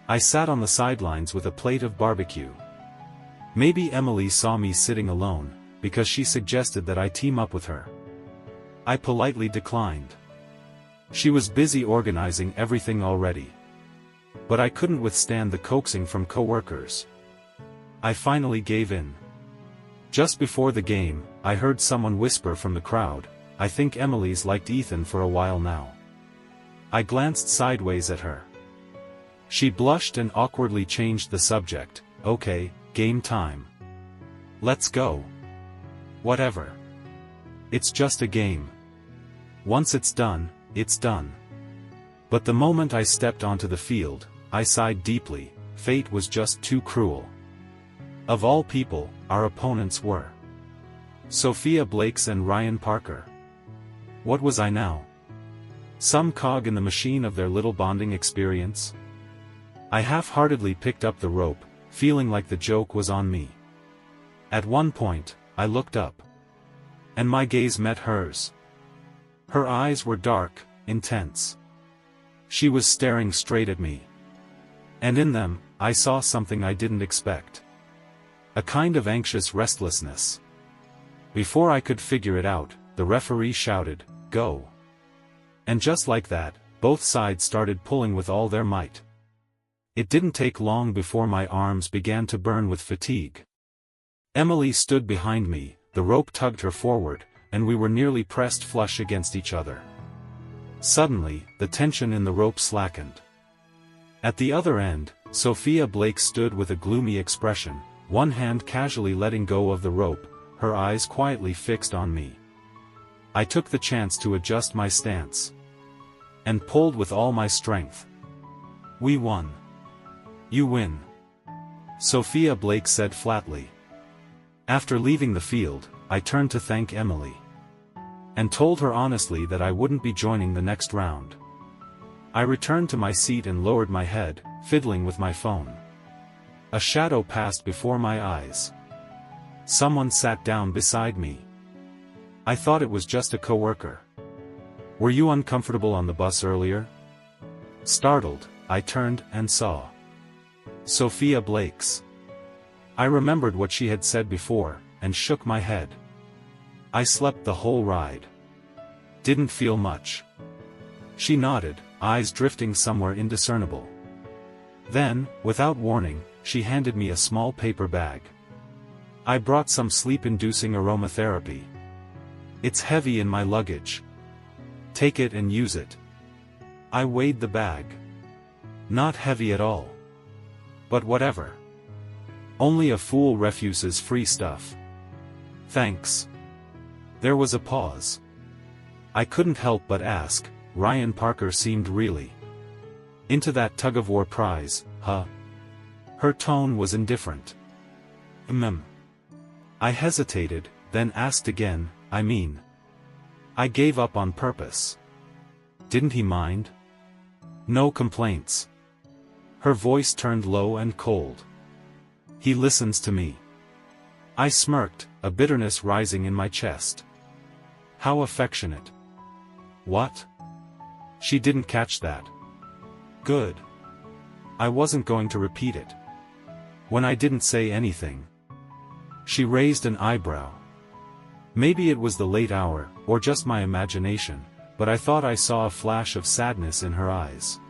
I sat on the sidelines with a plate of barbecue. Maybe Emily saw me sitting alone, because she suggested that I team up with her. I politely declined. She was busy organizing everything already. But I couldn't withstand the coaxing from coworkers. I finally gave in. Just before the game, I heard someone whisper from the crowd, "I think Emily's liked Ethan for a while now." I glanced sideways at her. She blushed and awkwardly changed the subject. "Okay, game time. Let's go." "Whatever. It's just a game. Once it's done, it's done." But the moment I stepped onto the field, I sighed deeply. Fate was just too cruel. Of all people, our opponents were Sophia Blakes and Ryan Parker. What was I now? Some cog in the machine of their little bonding experience? I half-heartedly picked up the rope, feeling like the joke was on me. At one point, I looked up. And my gaze met hers. Her eyes were dark, intense. She was staring straight at me. And in them, I saw something I didn't expect. A kind of anxious restlessness. Before I could figure it out, the referee shouted, "Go." And just like that, both sides started pulling with all their might. It didn't take long before my arms began to burn with fatigue. Emily stood behind me, the rope tugged her forward, and we were nearly pressed flush against each other. Suddenly, the tension in the rope slackened. At the other end, Sophia Blake stood with a gloomy expression, one hand casually letting go of the rope, her eyes quietly fixed on me. I took the chance to adjust my stance. And pulled with all my strength. "We won." "You win," Sophia Blake said flatly. After leaving the field, I turned to thank Emily. And told her honestly that I wouldn't be joining the next round. I returned to my seat and lowered my head, fiddling with my phone. A shadow passed before my eyes. Someone sat down beside me. I thought it was just a coworker. "Were you uncomfortable on the bus earlier?" Startled, I turned and saw Sophia Blakes. I remembered what she had said before, and shook my head. I slept the whole ride. Didn't feel much. She nodded, eyes drifting somewhere indiscernible. Then, without warning, she handed me a small paper bag. I brought some sleep-inducing aromatherapy. It's heavy in my luggage. Take it and use it. I weighed the bag. Not heavy at all. But whatever. Only a fool refuses free stuff. Thanks. There was a pause. I couldn't help but ask, Ryan Parker seemed really into that tug-of-war prize, huh? Her tone was indifferent. I hesitated, then asked again, I gave up on purpose. Didn't he mind? No complaints. Her voice turned low and cold. He listens to me. I smirked, a bitterness rising in my chest. How affectionate. What? She didn't catch that. Good. I wasn't going to repeat it. When I didn't say anything, she raised an eyebrow. Maybe it was the late hour, or just my imagination, but I thought I saw a flash of sadness in her eyes.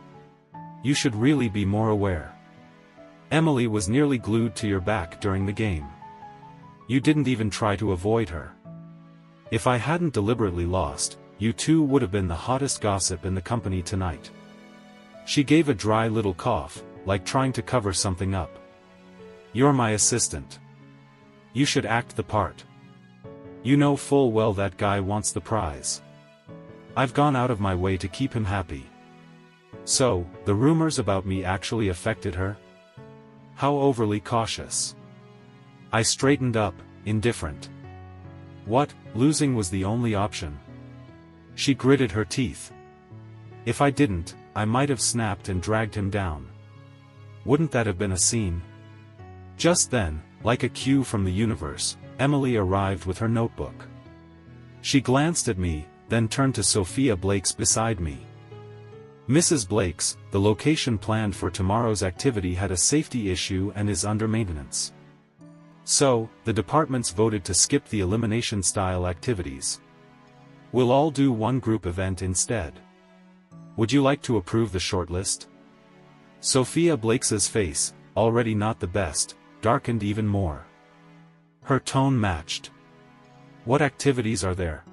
You should really be more aware. Emily was nearly glued to your back during the game. You didn't even try to avoid her. If I hadn't deliberately lost, you two would have been the hottest gossip in the company tonight. She gave a dry little cough, like trying to cover something up. You're my assistant. You should act the part. You know full well that guy wants the prize. I've gone out of my way to keep him happy. So, the rumors about me actually affected her? How overly cautious. I straightened up, indifferent. What, losing was the only option? She gritted her teeth. If I didn't, I might have snapped and dragged him down. Wouldn't that have been a scene? Just then, like a cue from the universe, Emily arrived with her notebook. She glanced at me, then turned to Sophia Blakes beside me. Mrs. Blakes, the location planned for tomorrow's activity had a safety issue and is under maintenance. So, the departments voted to skip the elimination-style activities. We'll all do one group event instead. Would you like to approve the shortlist? Sophia Blakes's face, already not the best, darkened even more. Her tone matched. What activities are there?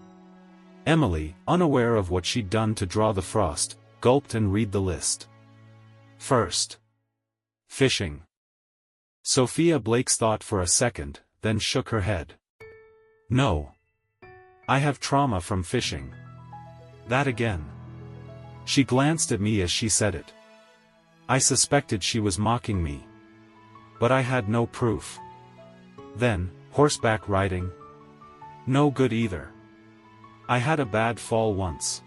Emily, unaware of what she'd done to draw the frost, gulped and read the list. First. Fishing. Sophia Blakes thought for a second, then shook her head. No. I have trauma from fishing. That again. She glanced at me as she said it. I suspected she was mocking me. But I had no proof. Then, horseback riding. No good either. I had a bad fall once.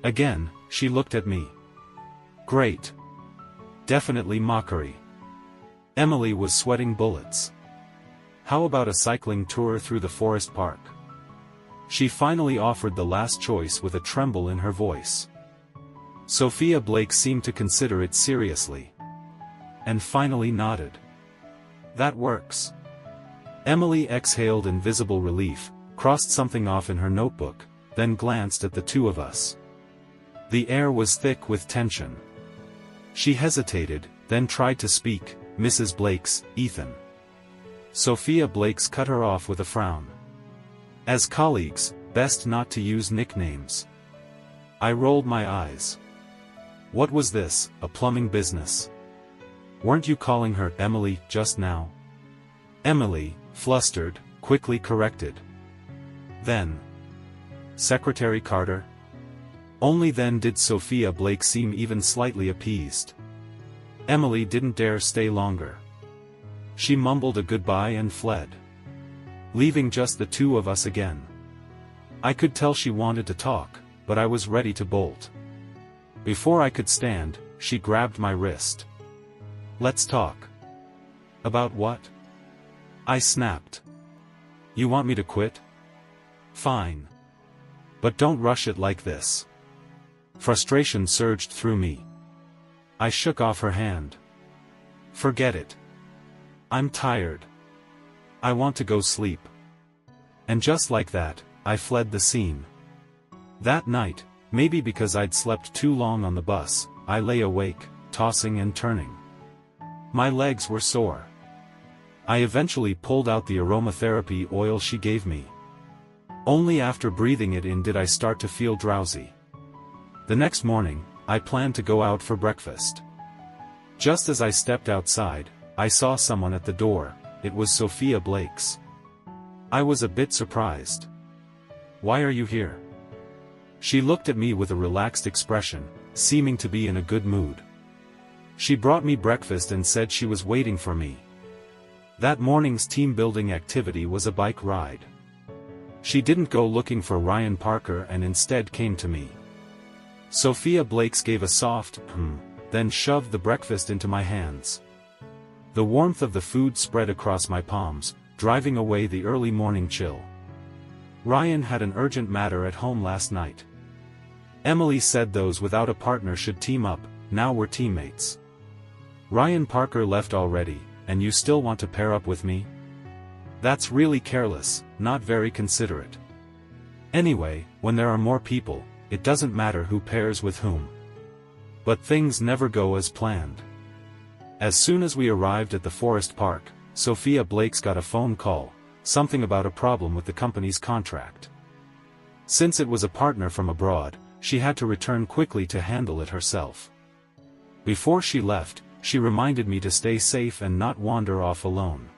Again, she looked at me. Great. Definitely mockery. Emily was sweating bullets. How about a cycling tour through the forest park? She finally offered the last choice with a tremble in her voice. Sophia Blake seemed to consider it seriously. And finally nodded. That works. Emily exhaled in visible relief, crossed something off in her notebook, then glanced at the two of us. The air was thick with tension. She hesitated, then tried to speak, Mrs. Blakes, Ethan. Sophia Blakes cut her off with a frown. As colleagues, best not to use nicknames. I rolled my eyes. What was this, a plumbing business? Weren't you calling her Emily just now? Emily, flustered, quickly corrected. Then. Secretary Carter? Only then did Sophia Blake seem even slightly appeased. Emily didn't dare stay longer. She mumbled a goodbye and fled. Leaving just the two of us again. I could tell she wanted to talk, but I was ready to bolt. Before I could stand, she grabbed my wrist. Let's talk. About what? I snapped. You want me to quit? Fine. But don't rush it like this. Frustration surged through me. I shook off her hand. Forget it. I'm tired. I want to go sleep. And just like that, I fled the scene. That night, maybe because I'd slept too long on the bus, I lay awake, tossing and turning. My legs were sore. I eventually pulled out the aromatherapy oil she gave me. Only after breathing it in did I start to feel drowsy. The next morning, I planned to go out for breakfast. Just as I stepped outside, I saw someone at the door. It was Sophia Blakes. I was a bit surprised. "Why are you here?" She looked at me with a relaxed expression, seeming to be in a good mood. She brought me breakfast and said she was waiting for me. That morning's team-building activity was a bike ride. She didn't go looking for Ryan Parker and instead came to me. Sophia Blakes gave a soft, then shoved the breakfast into my hands. The warmth of the food spread across my palms, driving away the early morning chill. "Ryan had an urgent matter at home last night. Emily said those without a partner should team up, now we're teammates. Ryan Parker left already, and you still want to pair up with me? That's really careless, not very considerate. Anyway, when there are more people, it doesn't matter who pairs with whom." But things never go as planned. As soon as we arrived at the forest park, Sophia Blakes got a phone call, something about a problem with the company's contract. Since it was a partner from abroad, she had to return quickly to handle it herself. Before she left, she reminded me to stay safe and not wander off alone.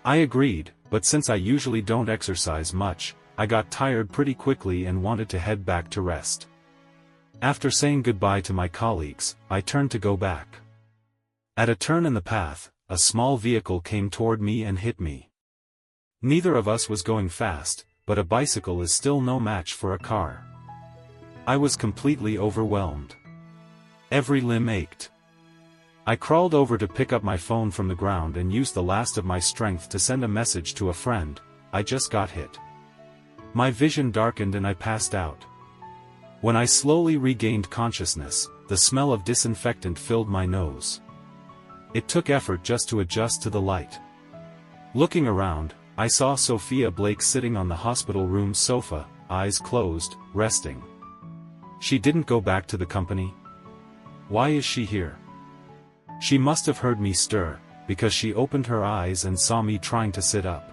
I agreed, but since I usually don't exercise much, I got tired pretty quickly and wanted to head back to rest. After saying goodbye to my colleagues, I turned to go back. At a turn in the path, a small vehicle came toward me and hit me. Neither of us was going fast, but a bicycle is still no match for a car. I was completely overwhelmed. Every limb ached. I crawled over to pick up my phone from the ground and used the last of my strength to send a message to a friend. "I just got hit." My vision darkened and I passed out. When I slowly regained consciousness, the smell of disinfectant filled my nose. It took effort just to adjust to the light. Looking around, I saw Sophia Blakes sitting on the hospital room sofa, eyes closed, resting. She didn't go back to the company? Why is she here? She must have heard me stir, because she opened her eyes and saw me trying to sit up.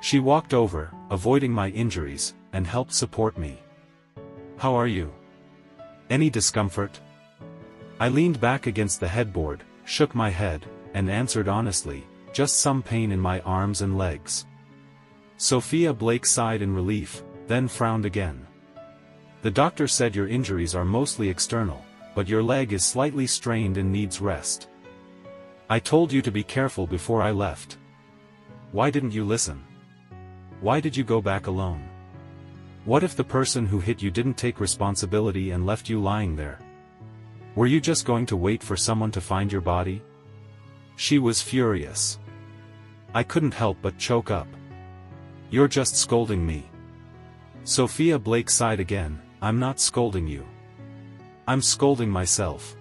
She walked over, avoiding my injuries, and helped support me. "How are you? Any discomfort?" I leaned back against the headboard, shook my head, and answered honestly, "Just some pain in my arms and legs." Sophia Blake sighed in relief, then frowned again. "The doctor said your injuries are mostly external, but your leg is slightly strained and needs rest. I told you to be careful before I left. Why didn't you listen? Why did you go back alone? What if the person who hit you didn't take responsibility and left you lying there? Were you just going to wait for someone to find your body?" She was furious. I couldn't help but choke up. "You're just scolding me." Sophia Blake sighed again. "I'm not scolding you. I'm scolding myself.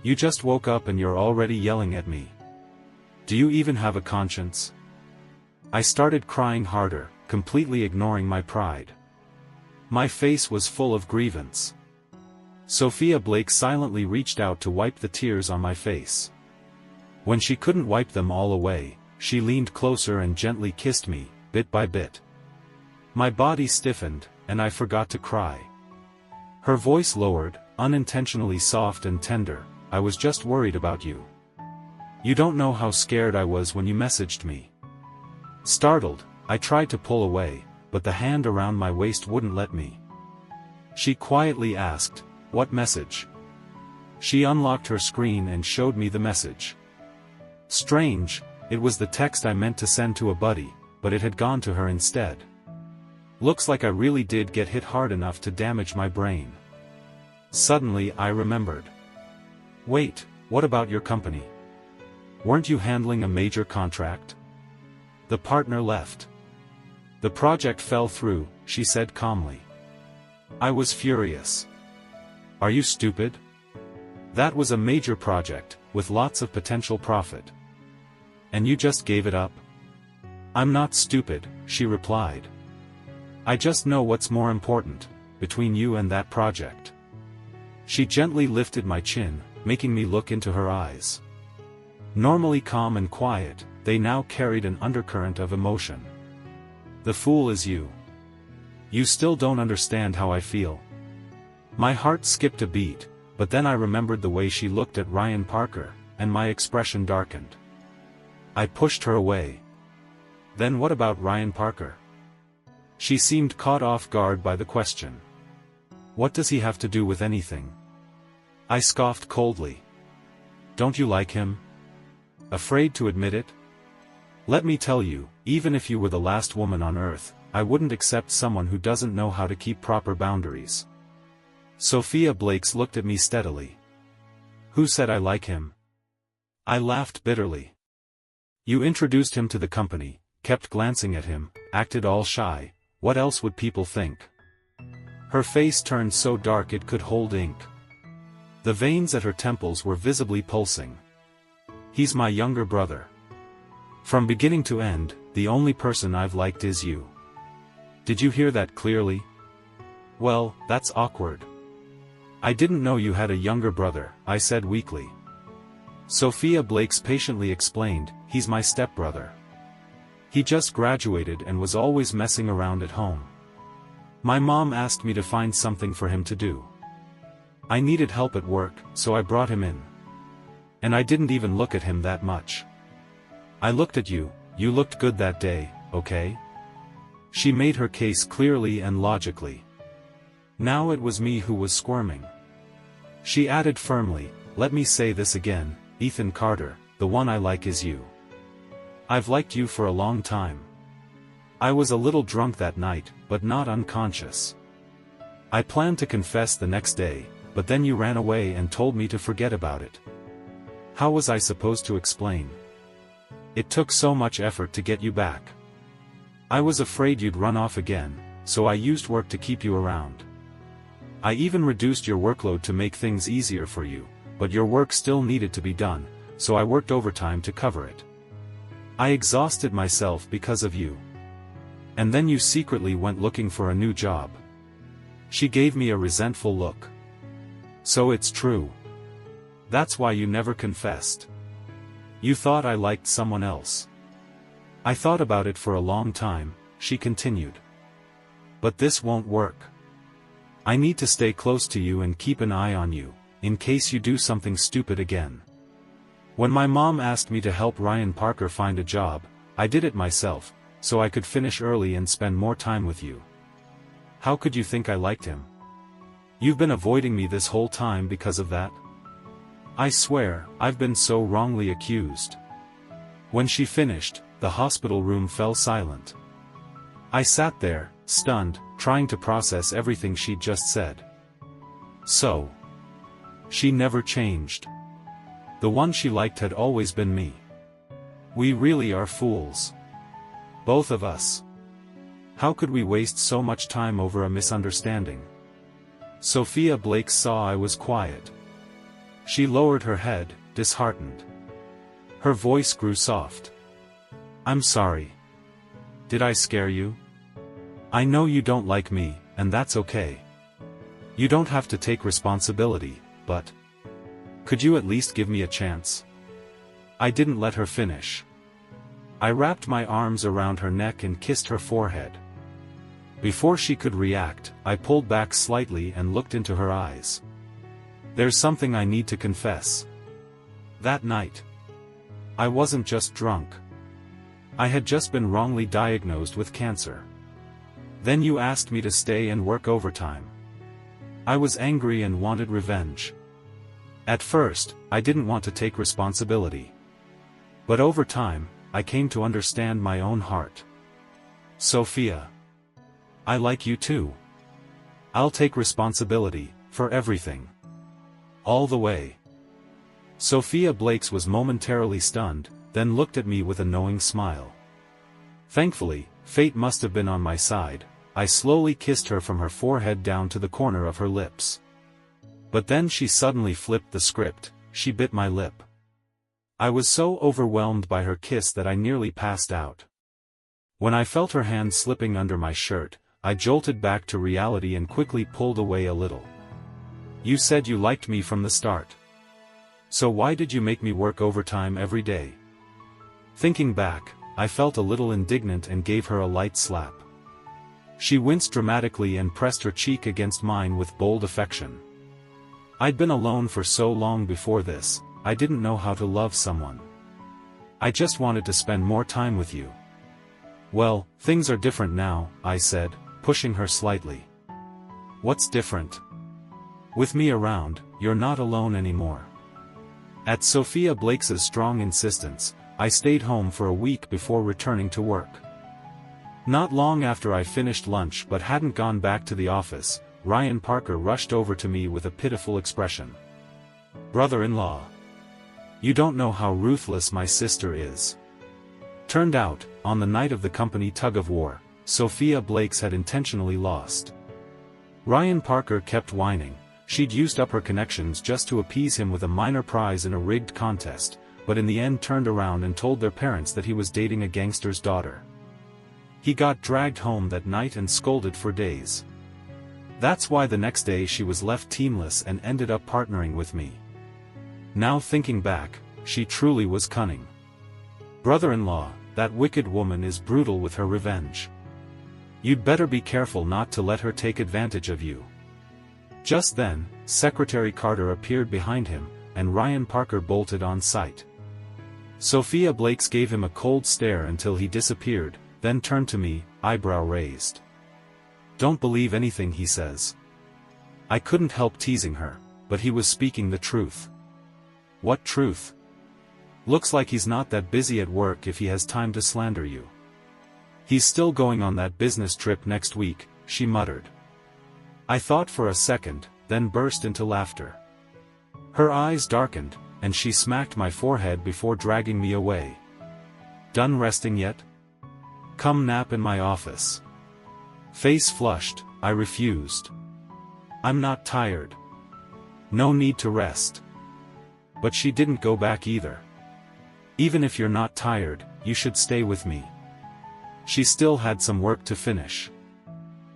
You just woke up and you're already yelling at me. Do you even have a conscience?" I started crying harder, completely ignoring my pride. My face was full of grievance. Sophia Blake silently reached out to wipe the tears on my face. When she couldn't wipe them all away, she leaned closer and gently kissed me, bit by bit. My body stiffened, and I forgot to cry. Her voice lowered, unintentionally soft and tender. "I was just worried about you. You don't know how scared I was when you messaged me." Startled, I tried to pull away, but the hand around my waist wouldn't let me. She quietly asked, "What message?" She unlocked her screen and showed me the message. Strange, it was the text I meant to send to a buddy, but it had gone to her instead. Looks like I really did get hit hard enough to damage my brain. Suddenly I remembered. Wait, what about your company? Weren't you handling a major contract? The partner left. The project fell through, she said calmly. I was furious. Are you stupid? That was a major project, with lots of potential profit. And you just gave it up? I'm not stupid, she replied. I just know what's more important, between you and that project. She gently lifted my chin, making me look into her eyes. Normally calm and quiet, they now carried an undercurrent of emotion. The fool is you. You still don't understand how I feel. My heart skipped a beat, but then I remembered the way she looked at Ryan Parker, and my expression darkened. I pushed her away. Then what about Ryan Parker? She seemed caught off guard by the question. What does he have to do with anything? I scoffed coldly. Don't you like him? Afraid to admit it? Let me tell you, even if you were the last woman on earth, I wouldn't accept someone who doesn't know how to keep proper boundaries. Sophia Blakes looked at me steadily. Who said I like him? I laughed bitterly. You introduced him to the company, kept glancing at him, acted all shy. What else would people think? Her face turned so dark it could hold ink. The veins at her temples were visibly pulsing. He's my younger brother. From beginning to end, the only person I've liked is you. Did you hear that clearly? Well, that's awkward. I didn't know you had a younger brother, I said weakly. Sophia Blakes patiently explained, he's my stepbrother. He just graduated and was always messing around at home. My mom asked me to find something for him to do. I needed help at work, so I brought him in. And I didn't even look at him that much. I looked at you, you looked good that day, okay? She made her case clearly and logically. Now it was me who was squirming. She added firmly, let me say this again, Ethan Carter, the one I like is you. I've liked you for a long time. I was a little drunk that night, but not unconscious. I planned to confess the next day, but then you ran away and told me to forget about it. How was I supposed to explain? It took so much effort to get you back. I was afraid you'd run off again, so I used work to keep you around. I even reduced your workload to make things easier for you, but your work still needed to be done, so I worked overtime to cover it. I exhausted myself because of you. And then you secretly went looking for a new job. She gave me a resentful look. So it's true. That's why you never confessed. You thought I liked someone else. I thought about it for a long time, she continued. But this won't work. I need to stay close to you and keep an eye on you, in case you do something stupid again. When my mom asked me to help Ryan Parker find a job, I did it myself, so I could finish early and spend more time with you. How could you think I liked him? You've been avoiding me this whole time because of that? I swear, I've been so wrongly accused. When she finished, the hospital room fell silent. I sat there, stunned, trying to process everything she'd just said. So, she never changed. The one she liked had always been me. We really are fools. Both of us. How could we waste so much time over a misunderstanding? Sophia Blakes saw I was quiet. She lowered her head, disheartened. Her voice grew soft. I'm sorry. Did I scare you? I know you don't like me, and that's okay. You don't have to take responsibility, but could you at least give me a chance? I didn't let her finish. I wrapped my arms around her neck and kissed her forehead. Before she could react, I pulled back slightly and looked into her eyes. There's something I need to confess. That night, I wasn't just drunk. I had just been wrongly diagnosed with cancer. Then you asked me to stay and work overtime. I was angry and wanted revenge. At first, I didn't want to take responsibility. But over time, I came to understand my own heart. Sophia. I like you too. I'll take responsibility, for everything. All the way. Sophia Blakes was momentarily stunned, then looked at me with a knowing smile. Thankfully, fate must have been on my side. I slowly kissed her from her forehead down to the corner of her lips. But then she suddenly flipped the script, she bit my lip. I was so overwhelmed by her kiss that I nearly passed out. When I felt her hand slipping under my shirt, I jolted back to reality and quickly pulled away a little. You said you liked me from the start. So why did you make me work overtime every day? Thinking back, I felt a little indignant and gave her a light slap. She winced dramatically and pressed her cheek against mine with bold affection. I'd been alone for so long before this, I didn't know how to love someone. I just wanted to spend more time with you. Well, things are different now, I said, pushing her slightly. What's different? With me around, you're not alone anymore. At Sophia Blakes' strong insistence, I stayed home for a week before returning to work. Not long after I finished lunch but hadn't gone back to the office, Ryan Parker rushed over to me with a pitiful expression. Brother-in-law. You don't know how ruthless my sister is. Turned out, on the night of the company tug-of-war, Sophia Blakes had intentionally lost. Ryan Parker kept whining. She'd used up her connections just to appease him with a minor prize in a rigged contest, but in the end turned around and told their parents that he was dating a gangster's daughter. He got dragged home that night and scolded for days. That's why the next day she was left teamless and ended up partnering with me. Now thinking back, she truly was cunning. Brother-in-law, that wicked woman is brutal with her revenge. You'd better be careful not to let her take advantage of you. Just then, Secretary Carter appeared behind him, and Ryan Parker bolted on sight. Sophia Blakes gave him a cold stare until he disappeared, then turned to me, eyebrow raised. Don't believe anything he says. I couldn't help teasing her, but he was speaking the truth. What truth? Looks like he's not that busy at work if he has time to slander you. He's still going on that business trip next week, she muttered. I thought for a second, then burst into laughter. Her eyes darkened, and she smacked my forehead before dragging me away. Done resting yet? Come nap in my office. Face flushed, I refused. I'm not tired. No need to rest. But she didn't go back either. Even if you're not tired, you should stay with me. She still had some work to finish.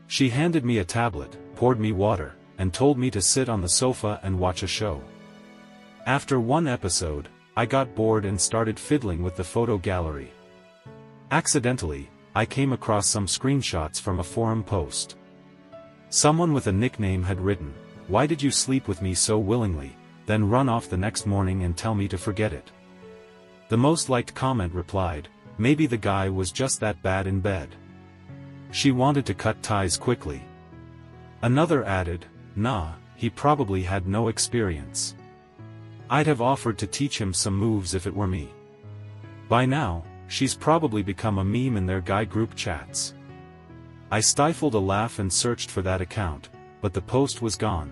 She handed me a tablet, poured me water, and told me to sit on the sofa and watch a show. After one episode, I got bored and started fiddling with the photo gallery. Accidentally, I came across some screenshots from a forum post. Someone with a nickname had written, "Why did you sleep with me so willingly, then run off the next morning and tell me to forget it?" The most liked comment replied, "Maybe the guy was just that bad in bed." She wanted to cut ties quickly. Another added, "Nah, he probably had no experience. I'd have offered to teach him some moves if it were me." By now, she's probably become a meme in their guy group chats. I stifled a laugh and searched for that account, but the post was gone.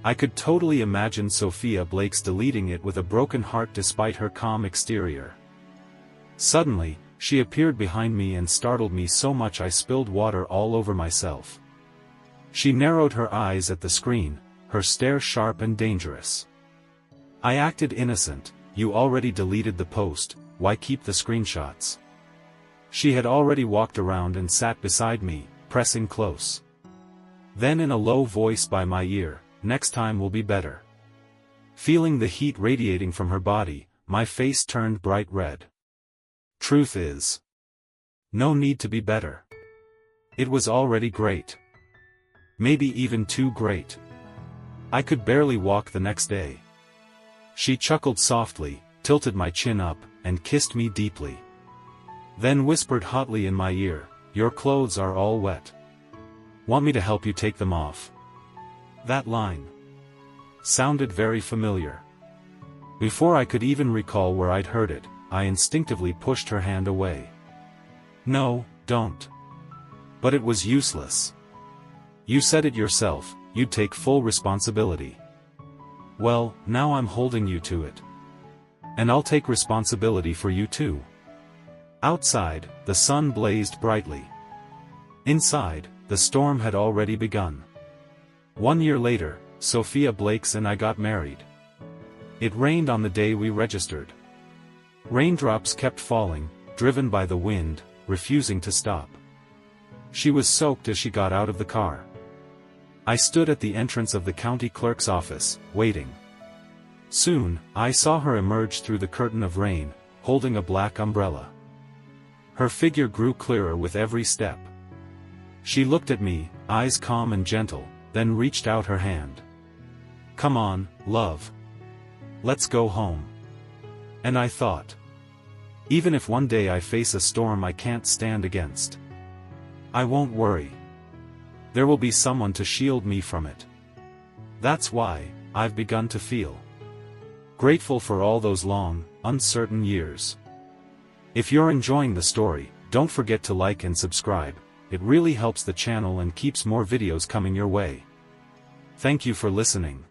I could totally imagine Sophia Blakes deleting it with a broken heart despite her calm exterior. Suddenly, she appeared behind me and startled me so much I spilled water all over myself. She narrowed her eyes at the screen, her stare sharp and dangerous. I acted innocent. "You already deleted the post, why keep the screenshots?" She had already walked around and sat beside me, pressing close. Then in a low voice by my ear, "Next time will be better." Feeling the heat radiating from her body, my face turned bright red. Truth is, no need to be better. It was already great. Maybe even too great. I could barely walk the next day. She chuckled softly, tilted my chin up, and kissed me deeply. Then whispered hotly in my ear, "Your clothes are all wet. Want me to help you take them off?" That line sounded very familiar. Before I could even recall where I'd heard it, I instinctively pushed her hand away. "No, don't." But it was useless. "You said it yourself, you'd take full responsibility." Well, now I'm holding you to it. And I'll take responsibility for you too. Outside, the sun blazed brightly. Inside, the storm had already begun. 1 year later, Sophia Blakes and I got married. It rained on the day we registered. Raindrops kept falling, driven by the wind, refusing to stop. She was soaked as she got out of the car. I stood at the entrance of the county clerk's office, waiting. Soon, I saw her emerge through the curtain of rain, holding a black umbrella. Her figure grew clearer with every step. She looked at me, eyes calm and gentle, then reached out her hand. "Come on, love. Let's go home." And I thought, even if one day I face a storm I can't stand against, I won't worry. There will be someone to shield me from it. That's why I've begun to feel grateful for all those long, uncertain years. If you're enjoying the story, don't forget to like and subscribe. It really helps the channel and keeps more videos coming your way. Thank you for listening.